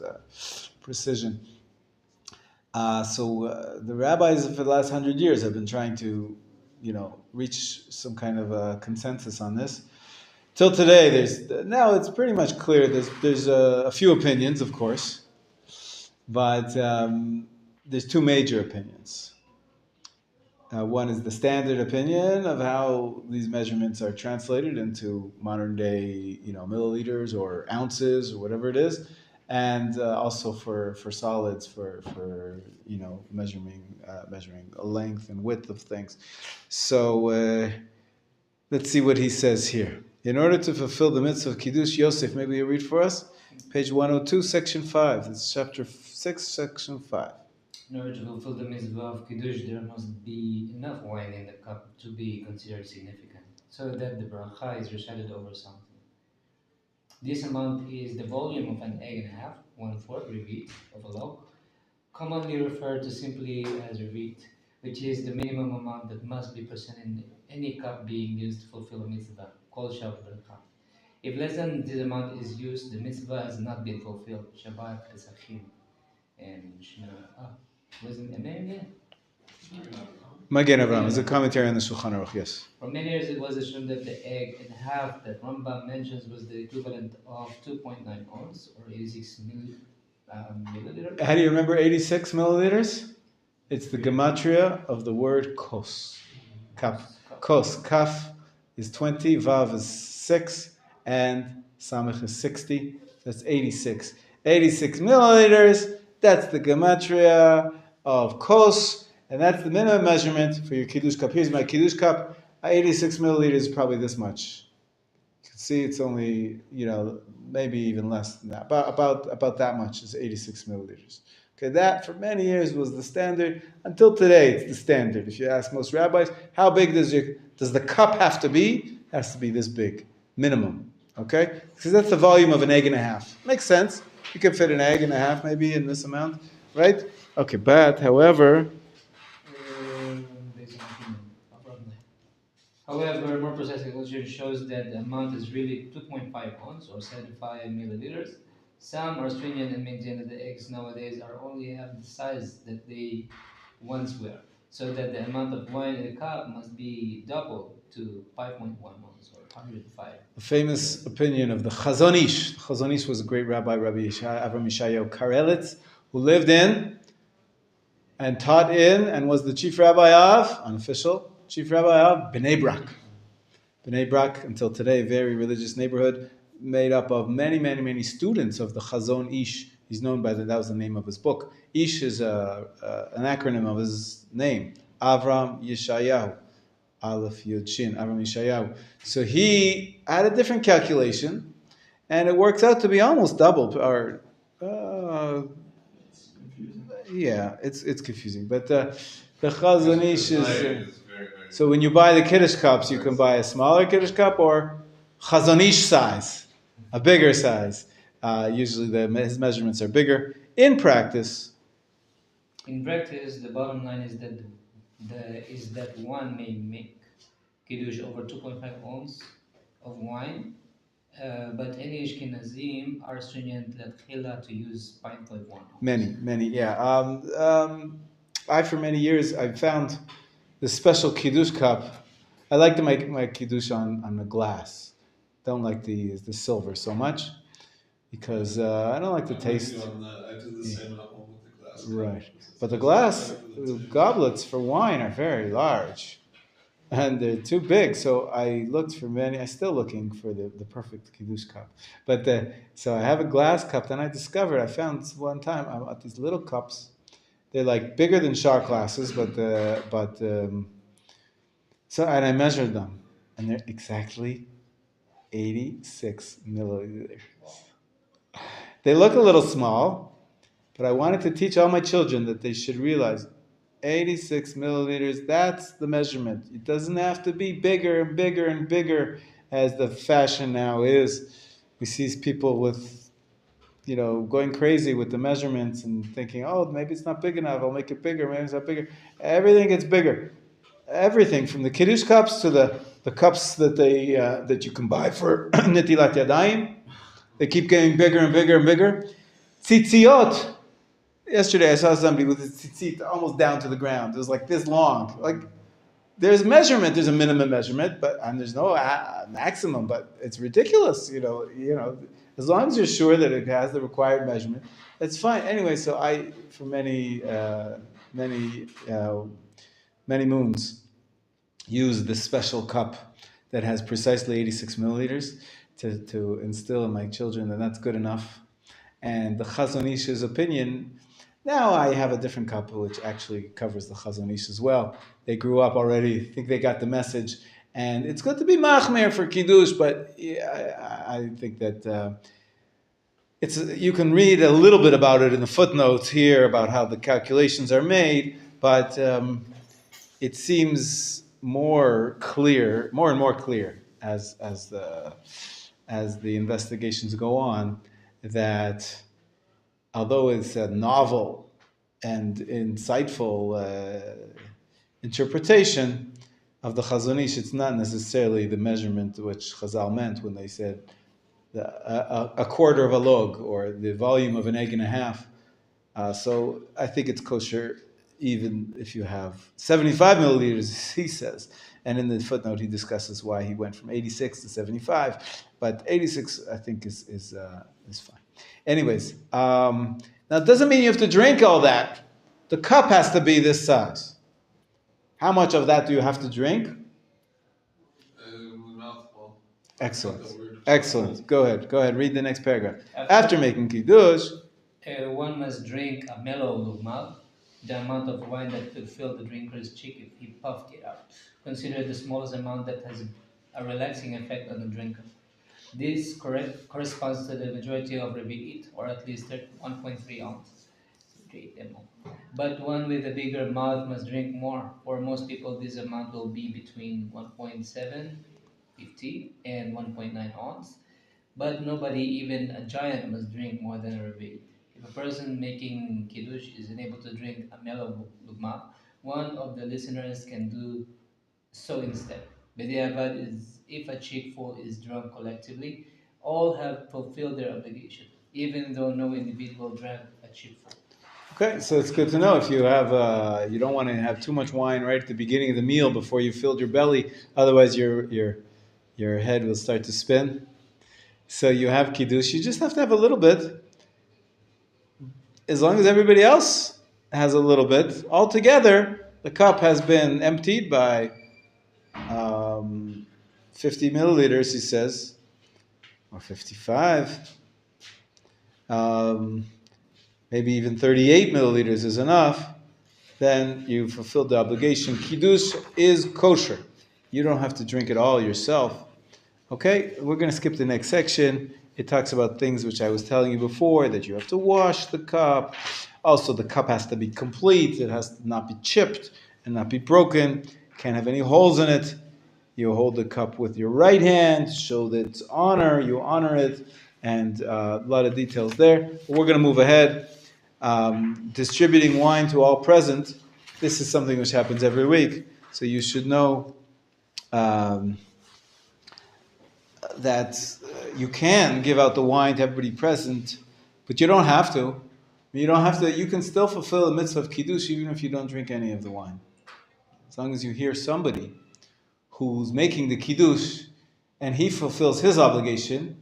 precision. So the rabbis for the last 100 years have been trying to, reach some kind of a consensus on this. Till today, now it's pretty much clear. There's a few opinions, of course, but there's 2 major opinions. One is the standard opinion of how these measurements are translated into modern day, milliliters or ounces or whatever it is, and also for solids for measuring length and width of things. So let's see what he says here. In order to fulfill the mitzvah of Kiddush, Yosef, maybe you read for us, page 102, section 5. It's chapter 6, section 5. In order to fulfill the mitzvah of Kiddush, there must be enough wine in the cup to be considered significant, so that the bracha is recited over something. This amount is the volume of an egg and a half, 1/4 revit of a loaf, commonly referred to simply as revit, which is the minimum amount that must be present in any cup being used to fulfill a mitzvah, called Shabbat bracha. If less than this amount is used, the mitzvah has not been fulfilled. Shabbat, Pesachim, and Shemini. Wasn't it Amen? Magen Avraham is a commentary on the Shulchan Aruch, yes. For many years it was assumed that the egg and a half that Rambam mentions was the equivalent of 2.9 ounce or 86 milliliters. How do you remember 86 milliliters? It's the gematria of the word kos. Kaf. Kos. Kaf is 20, Vav is 6, and Samech is 60. That's 86. 86 milliliters, that's the gematria of kos, and that's the minimum measurement for your Kiddush cup. Here's my Kiddush cup. 86 milliliters is probably this much. You can see it's only, maybe even less than that. About that much is 86 milliliters. Okay, that for many years was the standard. Until today, it's the standard. If you ask most rabbis, how big does the cup have to be? It has to be this big, minimum. Okay? Because that's the volume of an egg and a half. Makes sense. You can fit an egg and a half maybe in this amount, right? Okay, but however, more precise calculation shows that the amount is really 2.5 ounce or 75 milliliters. Some are stringent and maintain that the eggs nowadays are only have the size that they once were, so that the amount of wine in the cup must be double to 5.1 ounce or 105. The famous opinion of the Chazon Ish. The Chazon Ish was a great rabbi, Rabbi Avram Yeshayahu Karelitz, who lived in and taught in and was the chief rabbi of, unofficial, chief rabbi of Bnei Brak. Bnei Brak, until today, very religious neighborhood, made up of many, many, many students of the Chazon Ish He's known by that was the name of his book. Ish is an acronym of his name. Avram Yeshayahu. Aleph Yud Shin, Avram Yeshayahu. So he had a different calculation, and it works out to be almost double. Or yeah, it's confusing. But the Chazon Ish is. So when you buy the Kiddush cups, you can buy a smaller Kiddush cup or Chazon Ish size, a bigger size. Usually his measurements are bigger. In practice, the bottom line is that one may make kiddush over 2.5 ounces of wine, but any Ashkenazim are stringent latchila to use 5.1 ounce. Many, yeah. For many years, I've found the special kiddush cup. I like to make my kiddush on the glass. Don't like the silver so much because I don't like the taste. I do the same at home with the glass. Right, but the glass goblets for wine are very large, and they're too big. So I looked for many. I'm still looking for the perfect kiddush cup. But so I have a glass cup. Then I found one time I bought these little cups. They're like bigger than shot glasses, so and I measured them, and they're exactly 86 milliliters. They look a little small, but I wanted to teach all my children that they should realize 86 milliliters, that's the measurement. It doesn't have to be bigger and bigger and bigger as the fashion now is. We see people with, going crazy with the measurements and thinking, oh, maybe it's not big enough, I'll make it bigger, maybe it's not bigger. Everything gets bigger. Everything from the Kiddush cups to the cups that you can buy for Netilat Yadayim. They keep getting bigger and bigger and bigger. Tzitziot. Yesterday I saw somebody with his tzitzit almost down to the ground. It was like this long. Like there's measurement, there's a minimum measurement, and there's no maximum. But it's ridiculous, As long as you're sure that it has the required measurement, it's fine. Anyway, so I, for many moons, used this special cup that has precisely 86 milliliters to instill in my children that that's good enough. And the Chazon Ish's opinion, now I have a different cup which actually covers the Chazon Ish as well. They grew up already, think they got the message. And it's good to be Machon Meir for Kiddush, but I think that you can read a little bit about it in the footnotes here about how the calculations are made, but it seems more and more clear as the investigations go on, that although it's a novel and insightful interpretation of the Chazon Ish, it's not necessarily the measurement which Chazal meant when they said a quarter of a log or the volume of an egg and a half. So I think it's kosher even if you have 75 milliliters, he says. And in the footnote, he discusses why he went from 86 to 75. But 86, I think, is fine. Anyways, now it doesn't mean you have to drink all that. The cup has to be this size. How much of that do you have to drink? Excellent. Go ahead. Read the next paragraph. After making kiddush, one must drink a mellow lugmal, the amount of wine that could fill the drinker's cheek if he puffed it out. Consider the smallest amount that has a relaxing effect on the drinker. This corresponds to the majority of Rabbi, or at least 1.3 ounces. But one with a bigger mouth must drink more. For most people, this amount will be between 1.750 and 1.9 ounce. But nobody, even a giant, must drink more than a Rabbi. If a person making kiddush is unable to drink a mellow lugma, one of the listeners can do so instead. B'diavad is if a cheekful is drunk collectively, all have fulfilled their obligation, even though no individual drank a cheekful. Okay, so it's good to know if you have you don't want to have too much wine right at the beginning of the meal before you filled your belly, otherwise your head will start to spin. So you have kiddush, you just have to have a little bit. As long as everybody else has a little bit, altogether the cup has been emptied by 50 milliliters, he says, or 55. maybe even 38 milliliters is enough, then you fulfilled the obligation. Kiddush is kosher. You don't have to drink it all yourself. Okay, we're going to skip the next section. It talks about things which I was telling you before, that you have to wash the cup. Also, the cup has to be complete. It has to not be chipped and not be broken. Can't have any holes in it. You hold the cup with your right hand, show that it's honor, you honor it, and a lot of details there. But we're going to move ahead. Distributing wine to all present. This is something which happens every week, so you should know that you can give out the wine to everybody present, but you don't have to. You don't have to. You can still fulfill the mitzvah of kiddush even if you don't drink any of the wine, as long as you hear somebody who's making the kiddush and he fulfills his obligation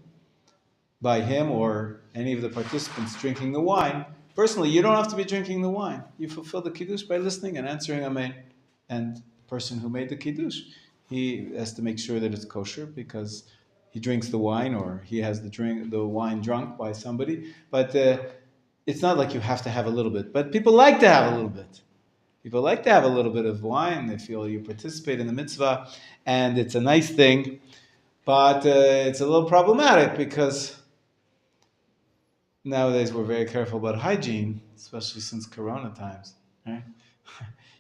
by him or any of the participants drinking the wine. Personally, you don't have to be drinking the wine. You fulfill the kiddush by listening and answering amen. And the person who made the kiddush, he has to make sure that it's kosher because he drinks the wine or he has the wine drunk by somebody. But it's not like you have to have a little bit. But people like to have a little bit. People like to have a little bit of wine. They feel you participate in the mitzvah, and it's a nice thing. But it's a little problematic because nowadays we're very careful about hygiene, especially since Corona times. Right?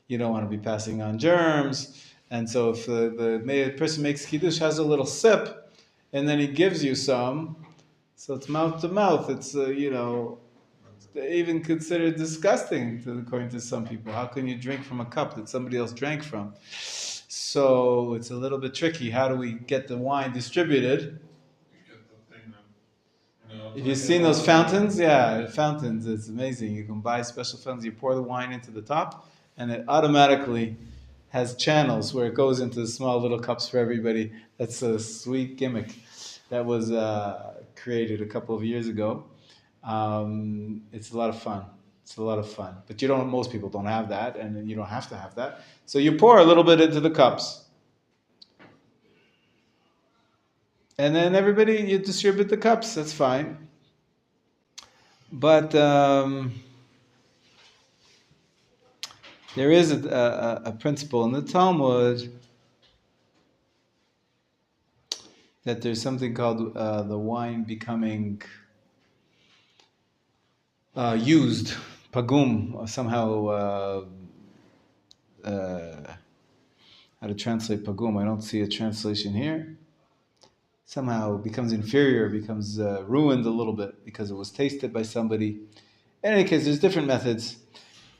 You don't want to be passing on germs. And so if the person makes kiddush, has a little sip, and then he gives you some, so it's mouth to mouth. It's, even considered disgusting, according to some people. How can you drink from a cup that somebody else drank from? So it's a little bit tricky. How do we get the wine distributed? Have you seen those fountains? Yeah, fountains. It's amazing. You can buy special fountains. You pour the wine into the top, and it automatically has channels where it goes into the small little cups for everybody. That's a sweet gimmick that was created a couple of years ago. It's a lot of fun. It's a lot of fun. But most people don't have that, and you don't have to have that. So you pour a little bit into the cups. And then you distribute the cups. That's fine. But there is a principle in the Talmud that there's something called the wine becoming used, pagum, somehow, how to translate pagum? I don't see a translation here. Somehow becomes inferior, becomes ruined a little bit because it was tasted by somebody. In any case, there's different methods.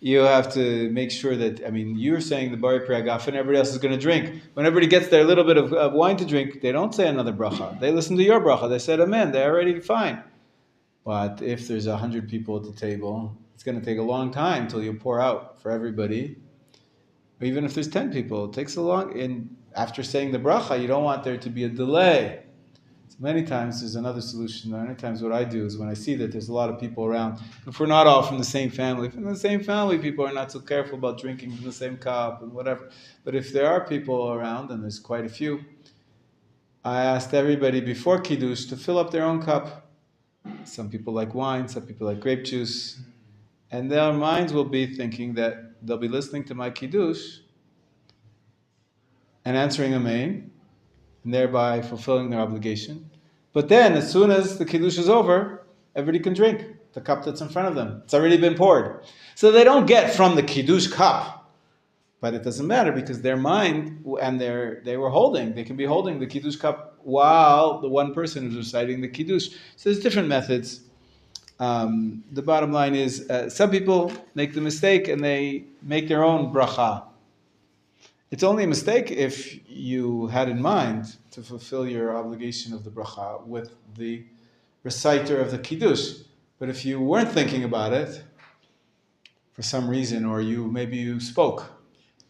You have to make sure that, you're saying the bari priagaf and everybody else is going to drink. When everybody gets their little bit of wine to drink, they don't say another bracha. They listen to your bracha. They said amen. They're already fine. But if there's 100 people at the table, it's going to take a long time until you pour out for everybody. Or even if there's 10 people, it takes a long. And after saying the bracha, you don't want there to be a delay. So many times there's another solution. Many times what I do is when I see that there's a lot of people around, if we're not all from the same family, people are not so careful about drinking from the same cup and whatever. But if there are people around, and there's quite a few, I asked everybody before kiddush to fill up their own cup. Some people like wine, some people like grape juice. And their minds will be thinking that they'll be listening to my kiddush and answering amen, and thereby fulfilling their obligation. But then, as soon as the kiddush is over, everybody can drink the cup that's in front of them. It's already been poured. So they don't get from the kiddush cup. But it doesn't matter because their mind and they can be holding the kiddush cup while the one person is reciting the kiddush. So there's different methods. The bottom line is some people make the mistake and they make their own bracha. It's only a mistake if you had in mind to fulfill your obligation of the bracha with the reciter of the kiddush. But if you weren't thinking about it for some reason, or maybe you spoke,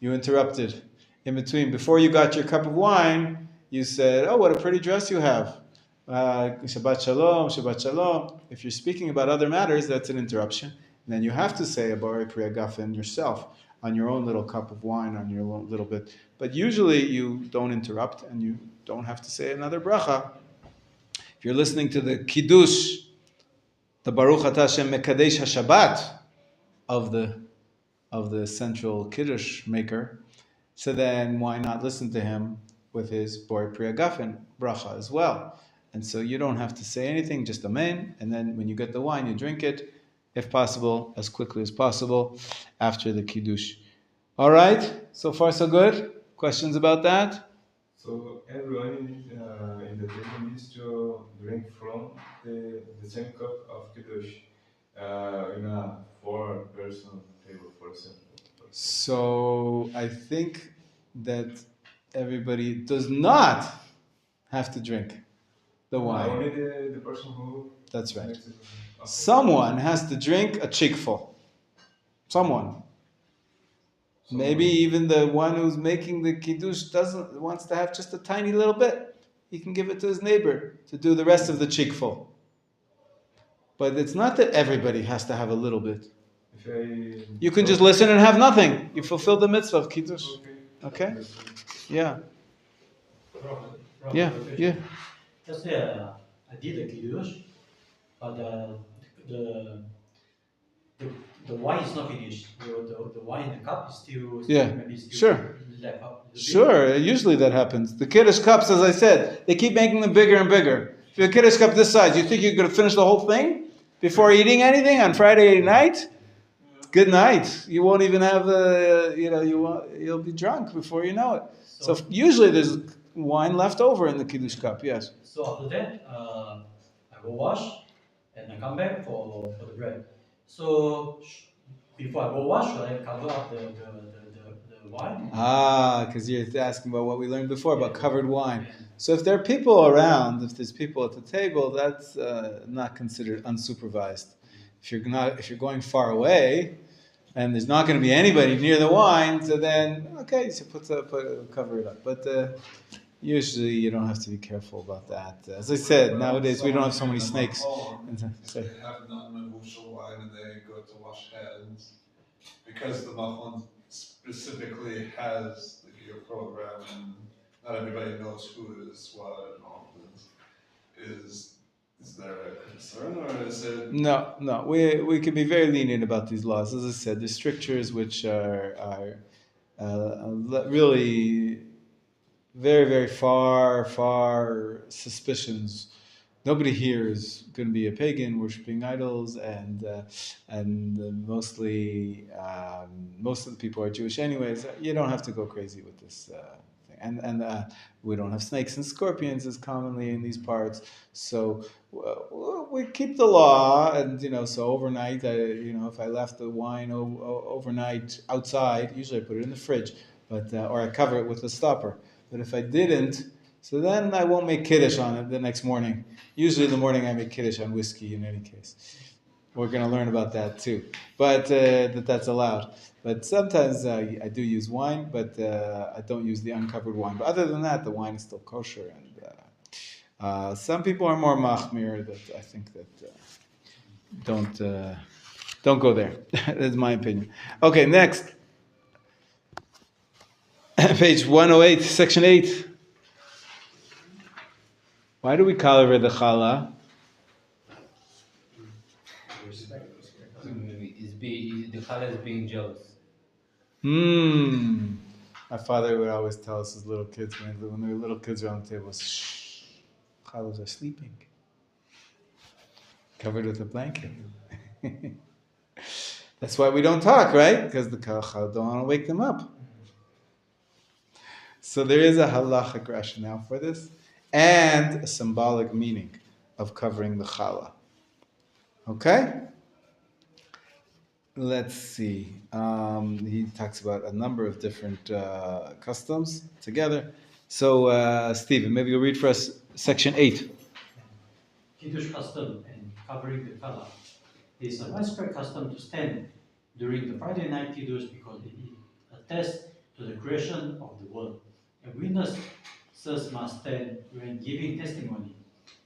you interrupted in between. Before you got your cup of wine, you said, "Oh, what a pretty dress you have. Shabbat shalom, Shabbat shalom." If you're speaking about other matters, that's an interruption. And then you have to say a bari priagafen yourself on your own little cup of wine, on your own little bit. But usually you don't interrupt and you don't have to say another bracha. If you're listening to the kiddush the Baruch Atah Hashem Mekadesh HaShabbat of the central Kiddush maker, so then why not listen to him with his Bor Priya Gafen bracha as well? And so you don't have to say anything, just amen, and then when you get the wine, you drink it, if possible, as quickly as possible, after the Kiddush. All right, so far so good? Questions about that? So everyone in the table needs to drink from the same cup of Kiddush in a four-person table, for example. So I think that everybody does not have to drink the wine. Only the person who... That's right. makes it. Okay. Someone has to drink a cheekful. Someone. Maybe even the one who's making the kiddush wants to have just a tiny little bit. He can give it to his neighbor to do the rest of the cheekful. But it's not that everybody has to have a little bit. You can just listen and have nothing. You fulfill the mitzvah of kiddush. Okay? Yeah. Yeah. Yeah. Let's say I did a kiddush, but the wine is not finished. The wine in the cup is still Yeah. maybe still Sure. left up. Sure, usually that happens. The Kiddush cups, as I said, they keep making them bigger and bigger. If you have a Kiddush cup this size, you think you're going to finish the whole thing before eating anything on Friday night? Good night. You won't even have you'll be drunk before you know it. So usually there's wine left over in the Kiddush cup, yes. So after that, I go wash and I come back for the bread. So before I go wash, should I cover up the wine? Because you're asking about what we learned before about covered wine. So if there are people around, if there's people at the table, that's not considered unsupervised. If you're going far away, and there's not going to be anybody near the wine, so then okay, so cover it up. But usually you don't have to be careful about that. As I said, nowadays we don't have so many snakes. If they have non-negotiable wine and they go to wash hands, because the Machon specifically has the gear program and not everybody knows who is what and all this. Is there a concern or is it? No. We can be very lenient about these laws. As I said, there's strictures which are really very, very far suspicions. Nobody here is going to be a pagan worshiping idols, and mostly most of the people are Jewish anyways. You don't have to go crazy with this thing. And we don't have snakes and scorpions as commonly in these parts, so we keep the law. And so overnight, if I left the wine overnight outside, usually I put it in the fridge, but or I cover it with a stopper. But if I didn't, so then I won't make kiddush on it the next morning. Usually in the morning I make kiddush on whiskey in any case. We're going to learn about that too, but that's allowed. But sometimes I do use wine, but I don't use the uncovered wine. But other than that, the wine is still kosher. And some people are more machmir that I think that don't go there. That's my opinion. Okay, next. Page 108, section 8. Why do we call her the challah? The challah is being jealous. My father would always tell us as little kids, when there were little kids around the table, shh, challahs are sleeping. Covered with a blanket. That's why we don't talk, right? Because the challahs don't want to wake them up. So there is a halachic rationale for this, and a symbolic meaning of covering the challah. Okay? Let's see. He talks about a number of different customs together. So, Stephen, maybe you'll read for us section 8. Kiddush custom and covering the challah. It is a widespread custom to stand during the Friday night Kiddush because it attests to the creation of the world. A witness must stand when giving testimony.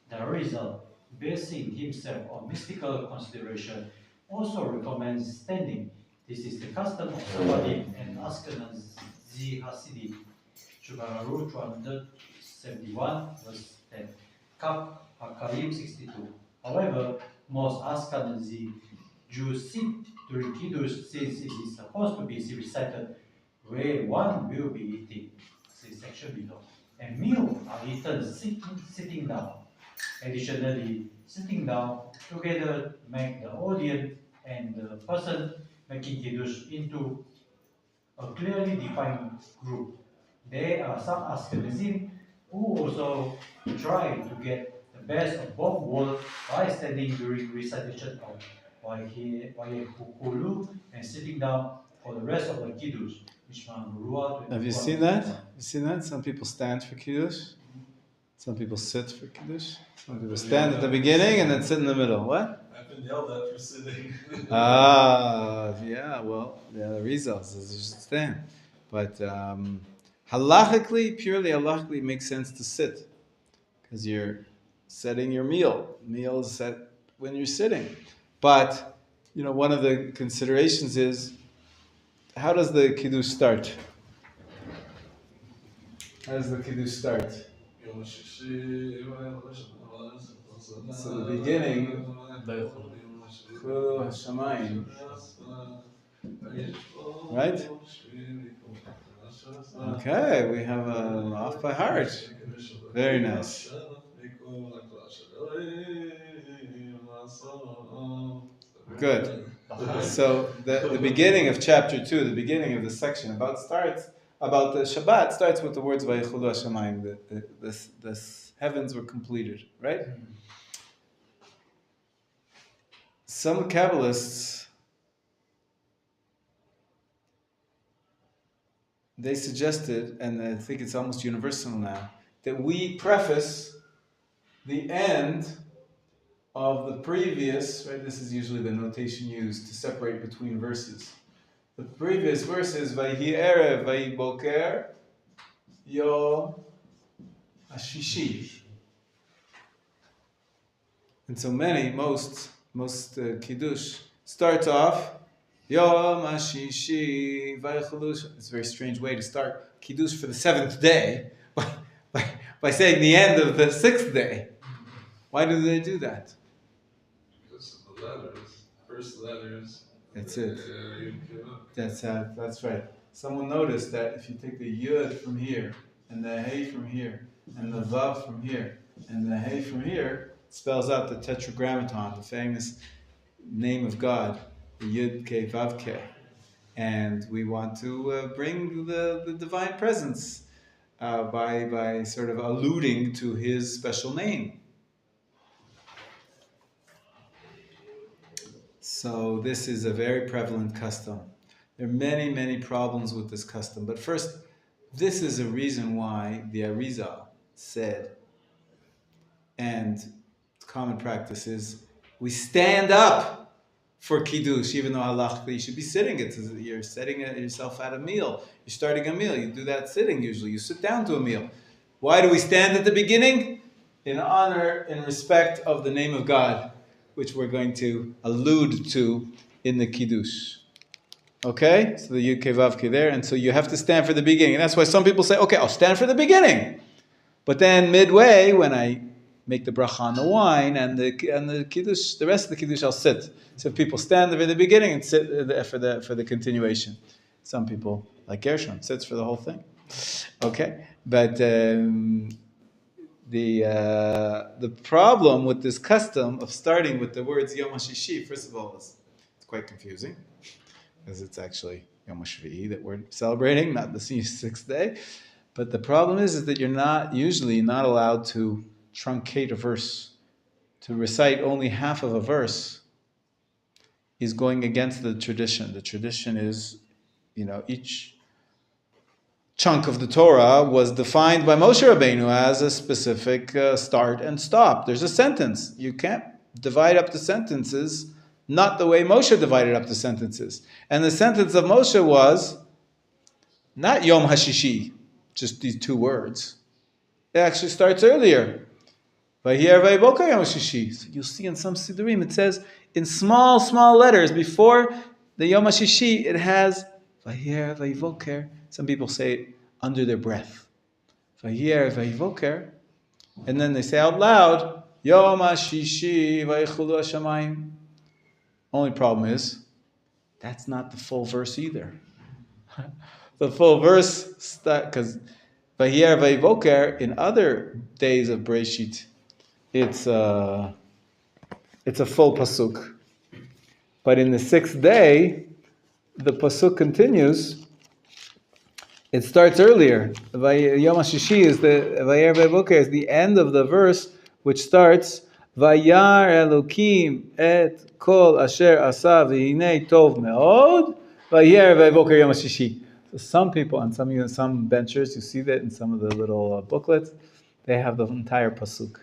The Arizal, basing himself on mystical consideration, also recommends standing. This is the custom of Sephardim and Ashkenazi Hasidim. Shulchan Aruch 271, verse 10. Kaf HaKarim 62. However, most Ashkenazi Jews sit during Kiddush since it is supposed to be recited where one will be eating, see section below, and meals are eaten sitting down. Additionally, sitting down together make the audience and the person making Kiddush into a clearly defined group. There are some Ashkenazim who also try to get the best of both worlds by standing during recitation of Vayekulu and sitting down for the rest of the Kiddush. Have you seen that? Some people stand for Kiddush. Some people sit for Kiddush. Some people stand at the beginning and then sit in the middle. What? I've been yelled at for sitting. Yeah, well, the results is you should stand. But halachically, purely halachically, it makes sense to sit. Because you're setting your meal. Meal is set when you're sitting. But, one of the considerations is, how does the Kiddush start? How does the Kiddush start? So the beginning, right? Okay, we have off by heart. Very nice. Good. So the beginning of chapter 2, the beginning of the section about the Shabbat starts with the words Vayichulu Hashamayim. The heavens were completed, right? Some Kabbalists, they suggested, and I think it's almost universal now, that we preface the end of the previous, right? This is usually the notation used to separate between verses. The previous verse is Vayhi Erev, Vayhi Boker, Yom Hashishi. And so most Kiddush starts off Yom Hashishi Vaychulush. It's a very strange way to start Kiddush for the 7th day by saying the end of the 6th day. Why do they do that? Because of the letters, first letters. That's it. That's right. Someone noticed that if you take the Yud from here, and the Hey from here, and the Vav from here, and the Hey from here, it spells out the Tetragrammaton, the famous name of God, the Yud Ke Vav Ke. And we want to bring the divine presence by sort of alluding to his special name. So this is a very prevalent custom. There are many, many problems with this custom. But first, this is a reason why the Arizal said, and common practice is, we stand up for Kiddush, even though halachically you should be sitting. You're setting yourself at a meal. You're starting a meal. You do that sitting usually. You sit down to a meal. Why do we stand at the beginning? In honor, in respect of the name of God, which we're going to allude to in the Kiddush. Okay? So the Yud Ke Vav Ke there, and so you have to stand for the beginning. And that's why some people say, okay, I'll stand for the beginning. But then midway, when I make the bracha on the wine and the Kiddush, the rest of the Kiddush, I'll sit. So people stand there in the beginning and sit for the continuation. Some people, like Gershon, sits for the whole thing. Okay? But the problem with this custom of starting with the words Yom HaShishi, first of all, it's quite confusing, because it's actually Yom HaShvi'i that we're celebrating, not the 6th day. But the problem is that you're usually not allowed to truncate a verse. To recite only half of a verse is going against the tradition. The tradition is, each chunk of the Torah was defined by Moshe Rabbeinu as a specific start and stop. There's a sentence. You can't divide up the sentences not the way Moshe divided up the sentences. And the sentence of Moshe was not Yom HaShishi, just these 2 words. It actually starts earlier. Vayher Vayboker Yom HaShishi. So you'll see in some Sidurim it says in small, small letters before the Yom HaShishi it has Vayher Vayvoker. Some people say it under their breath. Vayher Vayvoker. And then they say out loud, Yom HaShishi vaychulu hashamayim. Only problem is, that's not the full verse either. The full verse, because Vayer Vayvoker in other days of Breshit, it's a full pasuk. But in the sixth day, the pasuk continues. It starts earlier. Yom HaShishi is the Vayer Vayvoker is the end of the verse, which starts Vayar Elokim et kol asher asa v'hinei tov meod Vayer Vayvoker Yom HaShishi. So some people, and some benchers, you see that in some of the little booklets, they have the entire pasuk.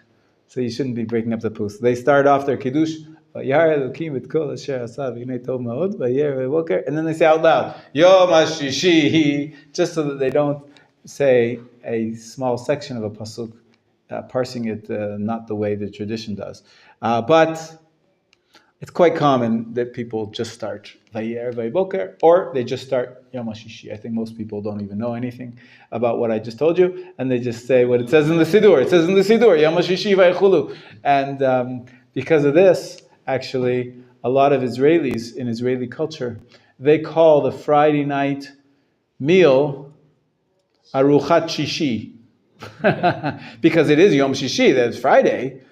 So you shouldn't be breaking up the pasuk. They start off their kiddush, Vayar Elokim et kol asher asa v'hinei tov meod Vayer Vayvoker, and then they say out loud Yom HaShishi, just so that they don't say a small section of a pasuk, parsing it not the way the tradition does. But it's quite common that people just start Vayer Vayboker, or they just start Yom HaShishi. I think most people don't even know anything about what I just told you, and they just say what it says in the Siddur. It says in the Siddur, Yom HaShishi Vaychulu. And because of this, actually, a lot of Israelis, in Israeli culture, they call the Friday night meal Aruchat Shishi. Because it is Yom Shishi, that's Friday.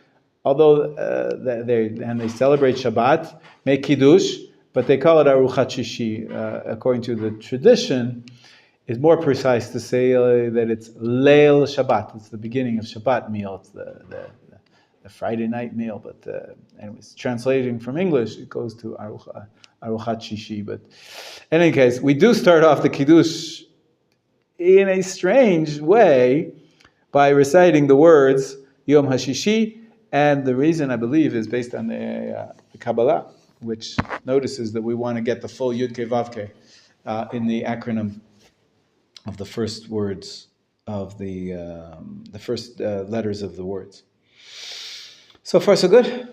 Although they celebrate Shabbat, make Kiddush, but they call it Aruchat Shishi. According to the tradition, it's more precise to say that it's Leil Shabbat. It's the beginning of Shabbat meal. It's the Friday night meal. But anyways, translating from English, it goes to Aruchat Shishi. But in any case, we do start off the Kiddush in a strange way by reciting the words Yom HaShishi. And the reason, I believe, is based on the Kabbalah, which notices that we want to get the full Yud Ke Vav Ke in the acronym of the first words of the first letters of the words. So far, so good.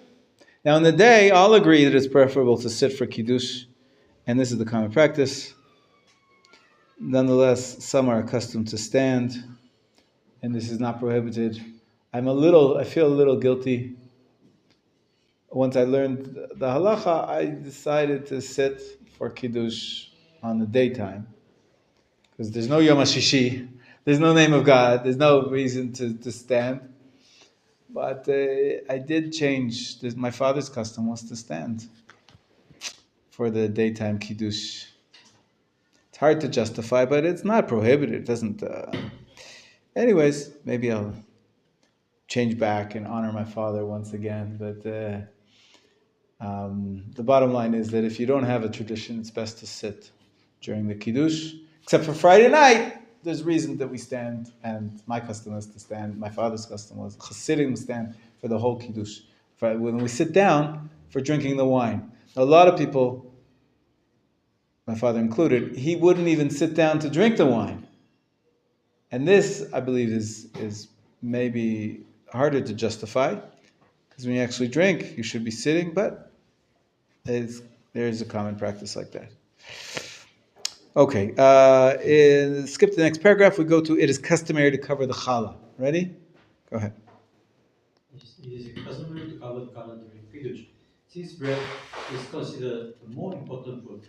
Now, in the day, all agree that it's preferable to sit for Kiddush, and this is the common practice. Nonetheless, some are accustomed to stand, and this is not prohibited. I feel a little guilty. Once I learned the halacha, I decided to sit for Kiddush on the daytime. Because there's no Yom HaShishi, there's no name of God, there's no reason to stand. But I did change. My father's custom was to stand for the daytime Kiddush. It's hard to justify, but it's not prohibited. It doesn't... Anyways, maybe I'll change back and honor my father once again. But the bottom line is that if you don't have a tradition, it's best to sit during the Kiddush. Except for Friday night, there's reason that we stand, and my custom is to stand. My father's custom was Hasidim stand for the whole Kiddush. When we sit down for drinking the wine. A lot of people, my father included, he wouldn't even sit down to drink the wine. And this, I believe, is maybe harder to justify, because when you actually drink, you should be sitting, but there is a common practice like that. Okay, skip the next paragraph. We go to, it is customary to cover the challah. Ready? Go ahead. It is customary to cover the challah during Kiddush. Since bread is considered the more important food,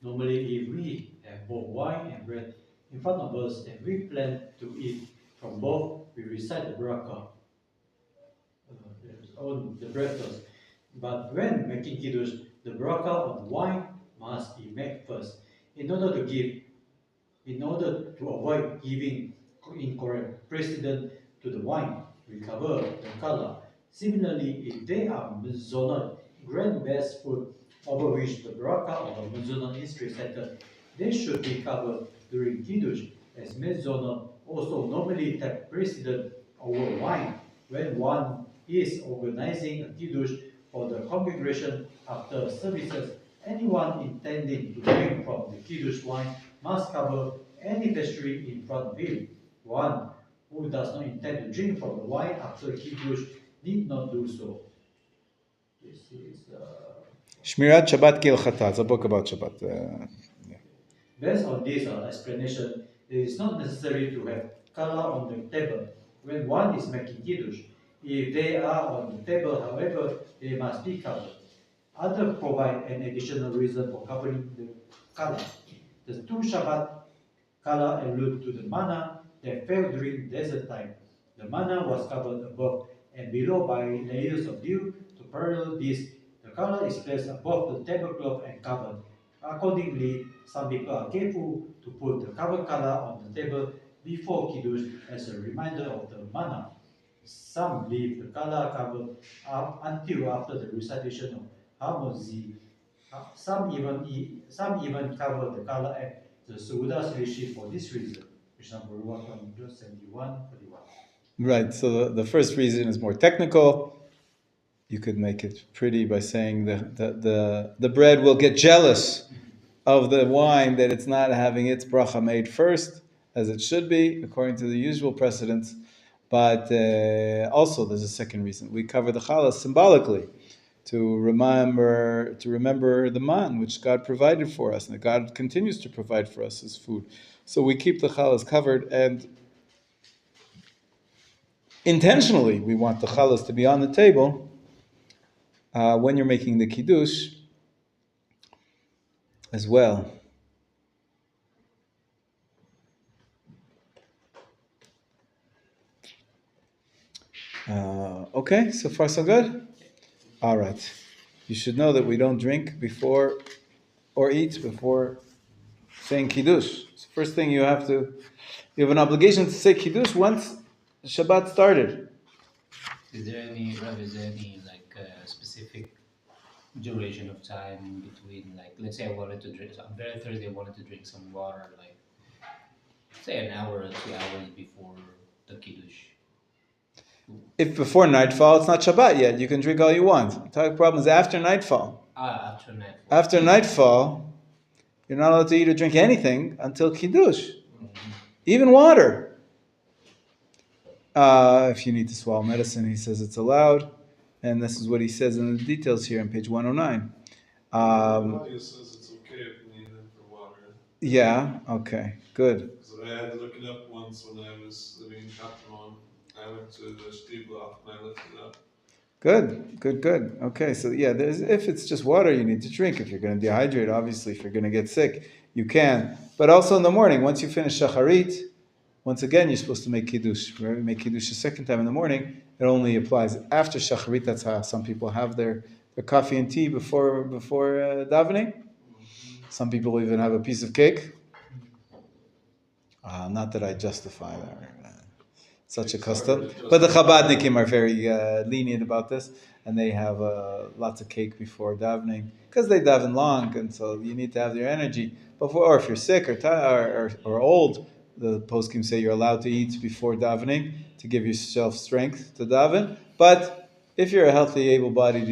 normally if we have both wine and bread in front of us and we plan to eat from both, we recite the barakah on the bread first. But when making Kiddush, the barakah on wine must be made first. In order to avoid giving incorrect precedence to the wine, we cover the challah. Similarly, if they are mezonot, grain-based food over which the barakah of a mezonot is recited, they should be covered during Kiddush, as mezonot also normally take precedence over wine when one is organizing a Kiddush for the congregation after services. Anyone intending to drink from the Kiddush wine must cover any pastry in front of him. One who does not intend to drink from the wine after Kiddush need not do so. This is Shmirat Shabbat Kilchata. It's a book about Shabbat. Based on this explanation, it is not necessary to have challah on the table when one is making Kiddush. If they are on the table, however, they must be covered. Others provide an additional reason for covering the color. The two Shabbat color allude to the manna that fell during desert time. The manna was covered above and below by layers of dew. To parallel this, the color is placed above the tablecloth and covered. Accordingly, some people are careful to put the covered color on the table before Kiddush as a reminder of the manna. Some leave the color covered up until after the recitation of Hamozi. Some even cover the color at the Suudas Rishi for this reason. Example 1.71:41. Right. So the first reason is more technical. You could make it pretty by saying the bread will get jealous of the wine that it's not having its bracha made first, as it should be, according to the usual precedents. But also, there's a second reason. We cover the challah symbolically to remember the man which God provided for us, and that God continues to provide for us as food. So we keep the challahs covered, and intentionally we want the challahs to be on the table when you're making the kiddush as well. Okay, so far so good? All right. You should know that we don't drink before or eat before saying Kiddush. It's the first thing you have an obligation to say Kiddush once Shabbat started. Is there any, Rabbi, like specific duration of time in between? Like, let's say I wanted to drink, on very Thursday I wanted to drink some water, like, say an hour or 2 hours before the Kiddush. If before nightfall, it's not Shabbat yet. You can drink all you want. The problem is after nightfall. After nightfall. After nightfall, you're not allowed to eat or drink anything until Kiddush. Mm-hmm. Even water. If you need to swallow medicine, he says it's allowed. And this is what he says in the details here on page 109. Rabbi says it's okay if you need it for water. Yeah, okay, good. So I had to look it up once when I was living in Katamon. I went to the Stieblock and I looked it up. Good. Okay, so yeah, if it's just water you need to drink. If you're going to dehydrate, obviously, if you're going to get sick, you can. But also in the morning, once you finish shacharit, once again, you're supposed to make kiddush. Right? We make kiddush a second time in the morning. It only applies after shacharit. That's how some people have their coffee and tea before davening. Some people even have a piece of cake. Not that I justify that. Such a custom. But the Chabadnikim are very lenient about this, and they have lots of cake before davening, because they daven long, and so you need to have your energy. Or if you're sick or tired or old, the poskim say you're allowed to eat before davening to give yourself strength to daven. But if you're a healthy, able-bodied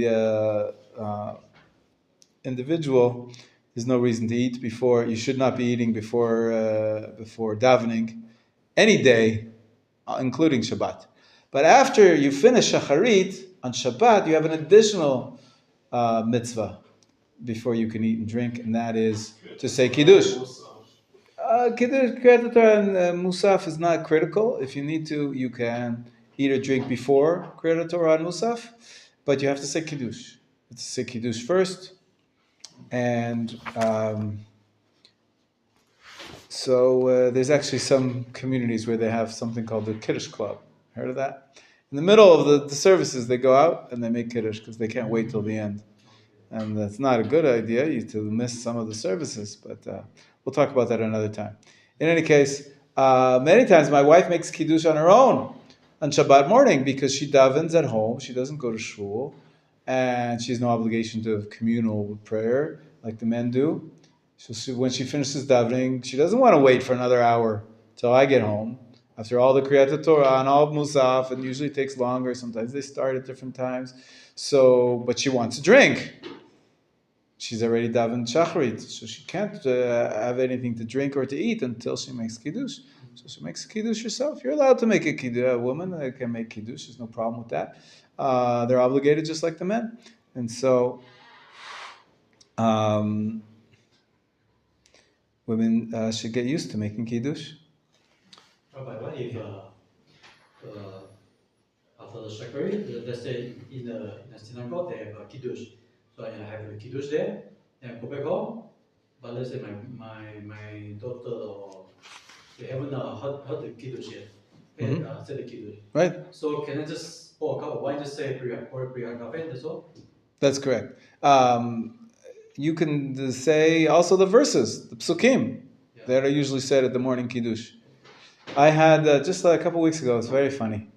individual, there's no reason to eat before. You should not be eating before davening any day, including Shabbat. But after you finish Shacharit on Shabbat, you have an additional mitzvah before you can eat and drink, and that is to say Kiddush. Kiddush, Kriyat Torah, and Musaf is not critical. If you need to, you can eat or drink before Kriyat Torah and Musaf, but you have to say Kiddush. You have to say Kiddush first, and so there's actually some communities where they have something called the Kiddush Club. Heard of that? In the middle of the services, they go out and they make Kiddush because they can't wait till the end. And that's not a good idea to miss some of the services, but we'll talk about that another time. In any case, many times my wife makes Kiddush on her own on Shabbat morning because she davens at home. She doesn't go to shul, and she has no obligation to have communal prayer like the men do. So when she finishes davening, she doesn't want to wait for another hour till I get home. After all the Kriyat Torah and all Musaf, and usually takes longer. Sometimes they start at different times. But she wants to drink. She's already davened Shacharit, so she can't have anything to drink or to eat until she makes Kiddush. So she makes Kiddush herself. You're allowed to make a Kiddush. A woman can make Kiddush. There's no problem with that. They're obligated just like the men. And so women should get used to making Kiddush. Rabbi, what if a after the Shakari, let's say in the synagogue they have a kiddush. So I have a kiddush there, then I go back home. But let's say my daughter or they haven't heard the kiddush yet. And said the kiddush. Right. So can I just pour a cup of wine, just say Priya Kafe, that's all? That's correct. You can say also the verses, the psukim, that are usually said at the morning kiddush. I had just a couple weeks ago. It's very funny.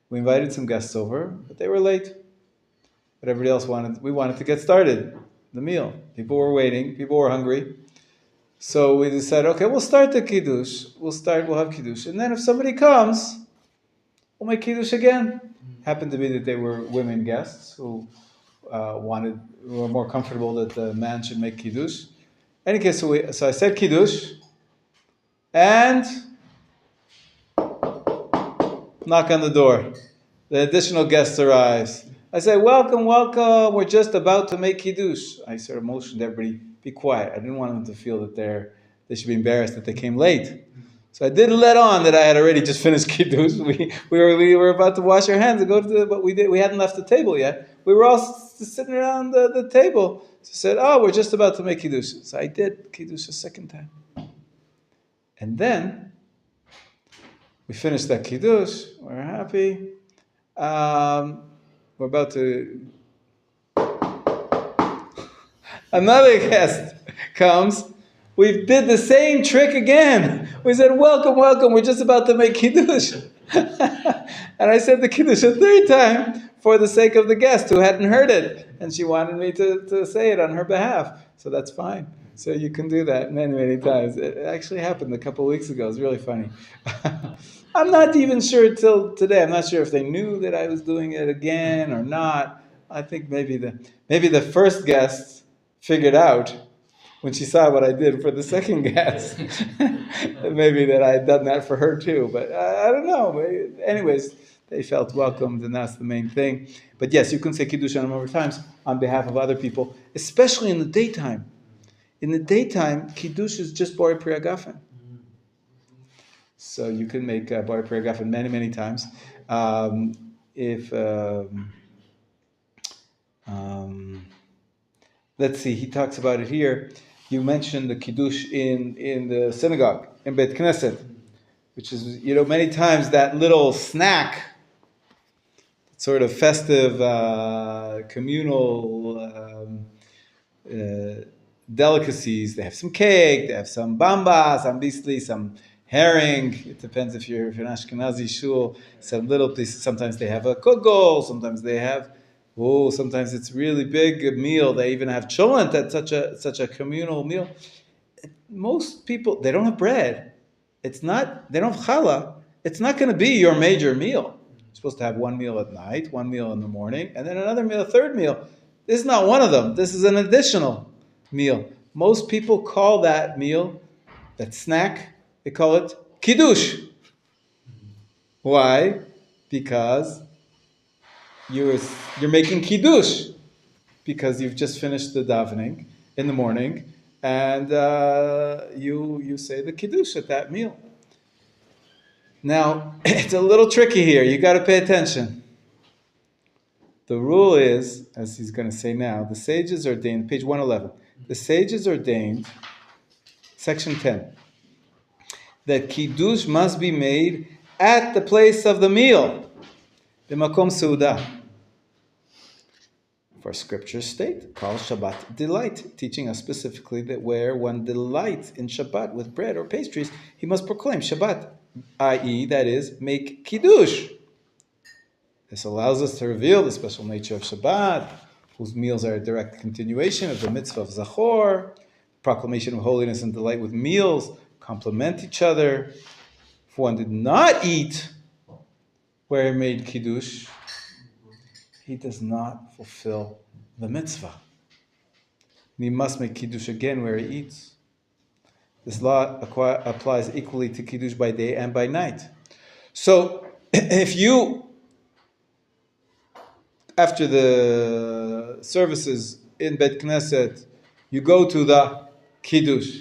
We invited some guests over, but they were late. But everybody else we wanted to get started, the meal. People were waiting. People were hungry. So we decided, okay, we'll start the kiddush. We'll have kiddush, and then if somebody comes, we'll make kiddush again. Happened to be that they were women guests who were more comfortable that the man should make kiddush. In any case, so I said kiddush, and knock on the door. The additional guest arrives. I say, welcome, welcome. We're just about to make kiddush. I sort of motioned everybody, be quiet. I didn't want them to feel that they should be embarrassed that they came late. So I didn't let on that I had already just finished kiddush. We were about to wash our hands and go to but we hadn't left the table yet. We were all sitting around the table. So I said, we're just about to make kiddush. So I did kiddush a second time. And then we finished that kiddush. We're happy. We're about to... Another guest comes. We did the same trick again. We said, welcome, welcome. We're just about to make kiddush. And I said the kiddush a third time for the sake of the guest who hadn't heard it. And she wanted me to say it on her behalf. So that's fine. So you can do that many, many times. It actually happened a couple of weeks ago. It's really funny. I'm not even sure till today. I'm not sure if they knew that I was doing it again or not. I think maybe the first guest figured out when she saw what I did for the second guest, maybe that I had done that for her too. But I don't know. Anyways, they felt welcomed, and that's the main thing. But yes, you can say Kiddush a number of times on behalf of other people, especially in the daytime. In the daytime, Kiddush is just Borei Pri Hagafen. So you can make Borei Pri Hagafen many, many times. Let's see, he talks about it here. You mentioned the Kiddush in the synagogue, in Beit Knesset, which is, many times that little snack, sort of festive, communal delicacies. They have some cake, they have some bambas, obviously some herring. It depends if you're an Ashkenazi shul. Some little pieces. Sometimes they have a kugel. Sometimes they have. Sometimes it's really big meal. They even have cholent at such a communal meal. Most people, they don't have bread. They don't have challah. It's not going to be your major meal. You're supposed to have one meal at night, one meal in the morning, and then another meal, a third meal. This is not one of them. This is an additional meal. Most people call that meal, that snack, they call it kiddush. Why? Because you're making kiddush, because you've just finished the davening in the morning, and you say the kiddush at that meal. Now, it's a little tricky here. You got to pay attention. The rule is, as he's going to say now, the sages ordained, page 111, the sages ordained, section 10, that kiddush must be made at the place of the meal, the makom seudah. For scriptures state, call Shabbat delight, teaching us specifically that where one delights in Shabbat with bread or pastries, he must proclaim Shabbat, i.e., that is, make kiddush. This allows us to reveal the special nature of Shabbat, whose meals are a direct continuation of the mitzvah of Zachor. Proclamation of holiness and delight with meals complement each other. If one did not eat where he made kiddush, he does not fulfill the mitzvah. And he must make kiddush again where he eats. This law applies equally to kiddush by day and by night. So, if you, after the services in Beit Knesset, you go to the kiddush,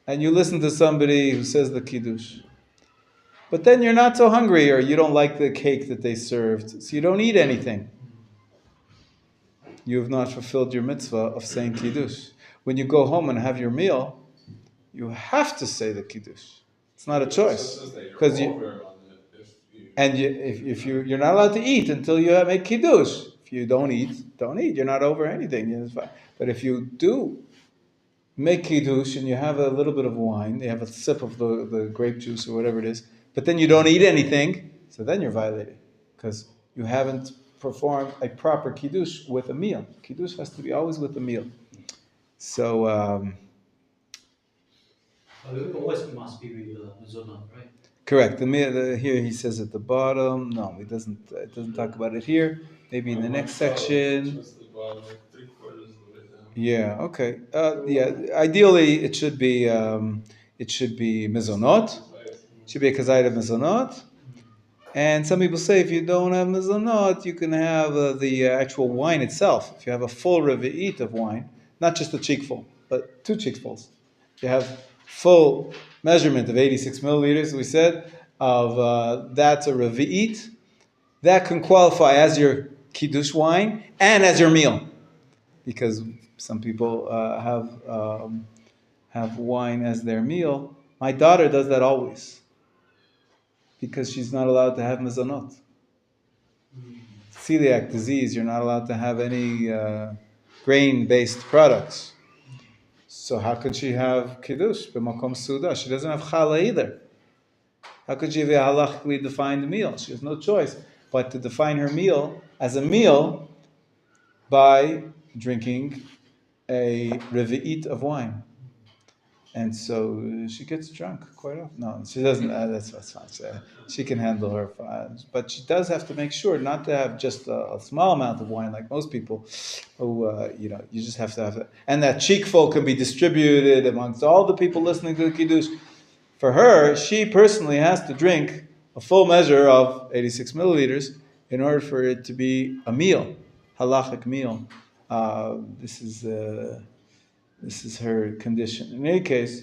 and you listen to somebody who says the kiddush, But then you're not so hungry, or you don't like the cake that they served, so you don't eat anything. You have not fulfilled your mitzvah of saying Kiddush. When you go home and have your meal, you have to say the Kiddush. It's not a choice. Because if you're not allowed to eat until you make Kiddush. If you don't eat, don't eat. You're not over anything. But if you do make Kiddush and you have a little bit of wine, you have a sip of the grape juice or whatever it is, but then you don't eat anything, so then you're violating. Because you haven't performed a proper Kiddush with a meal. Kiddush has to be always with a meal. So... it always must be with mezonot, right? Correct. Here he says at the bottom. No, it doesn't talk about it here. Maybe in the next section. Yeah. Okay. Ideally, it should be mezonot. It should be a kazayit of mezonot. And some people say if you don't have mezonot, you can have the actual wine itself. If you have a full revi'it of wine, not just a cheekful, but 2 cheekfuls. You have full measurement of 86 milliliters, we said, of that's a revi'it. That can qualify as your kiddush wine and as your meal. Because some people have wine as their meal. My daughter does that always. Because she's not allowed to have mezonot. Celiac disease, you're not allowed to have any grain-based products. So how could she have kiddush b'makom suda? She doesn't have challah either. How could she have a halachically defined meal? She has no choice but to define her meal as a meal by drinking a revi'it of wine. And so she gets drunk quite often. No, she doesn't. That's fine. She can handle her fine. But she does have to make sure not to have just a small amount of wine like most people who, you just have to have it. And that cheekful can be distributed amongst all the people listening to the Kiddush. For her, she personally has to drink a full measure of 86 milliliters in order for it to be a meal, halachic meal. This is her condition. In any case,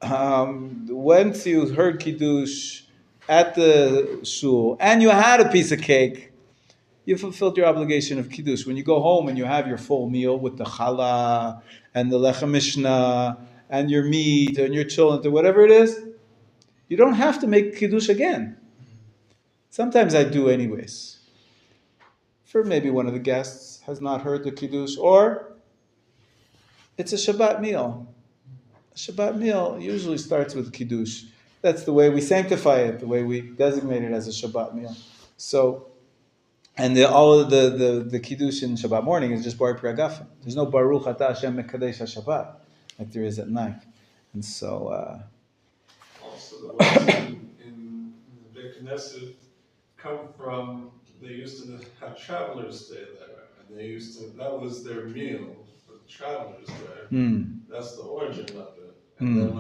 once you heard Kiddush at the shul and you had a piece of cake, you fulfilled your obligation of Kiddush. When you go home and you have your full meal with the challah and the lechem mishnah and your meat and your cholent or whatever it is, you don't have to make Kiddush again. Sometimes I do anyways. For maybe one of the guests has not heard the Kiddush, or it's a Shabbat meal. A Shabbat meal usually starts with Kiddush. That's the way we sanctify it, the way we designate it as a Shabbat meal. So, and all of the Kiddush in Shabbat morning is just Bar Priagafen. There's no Baruch Ata Hashem Mekadesh HaShabbat like there is at night. And so... Also, the ones in the Beit Knesset come from, they used to have travelers stay there. And that was their meal. Travelers there. That's the origin of it. And then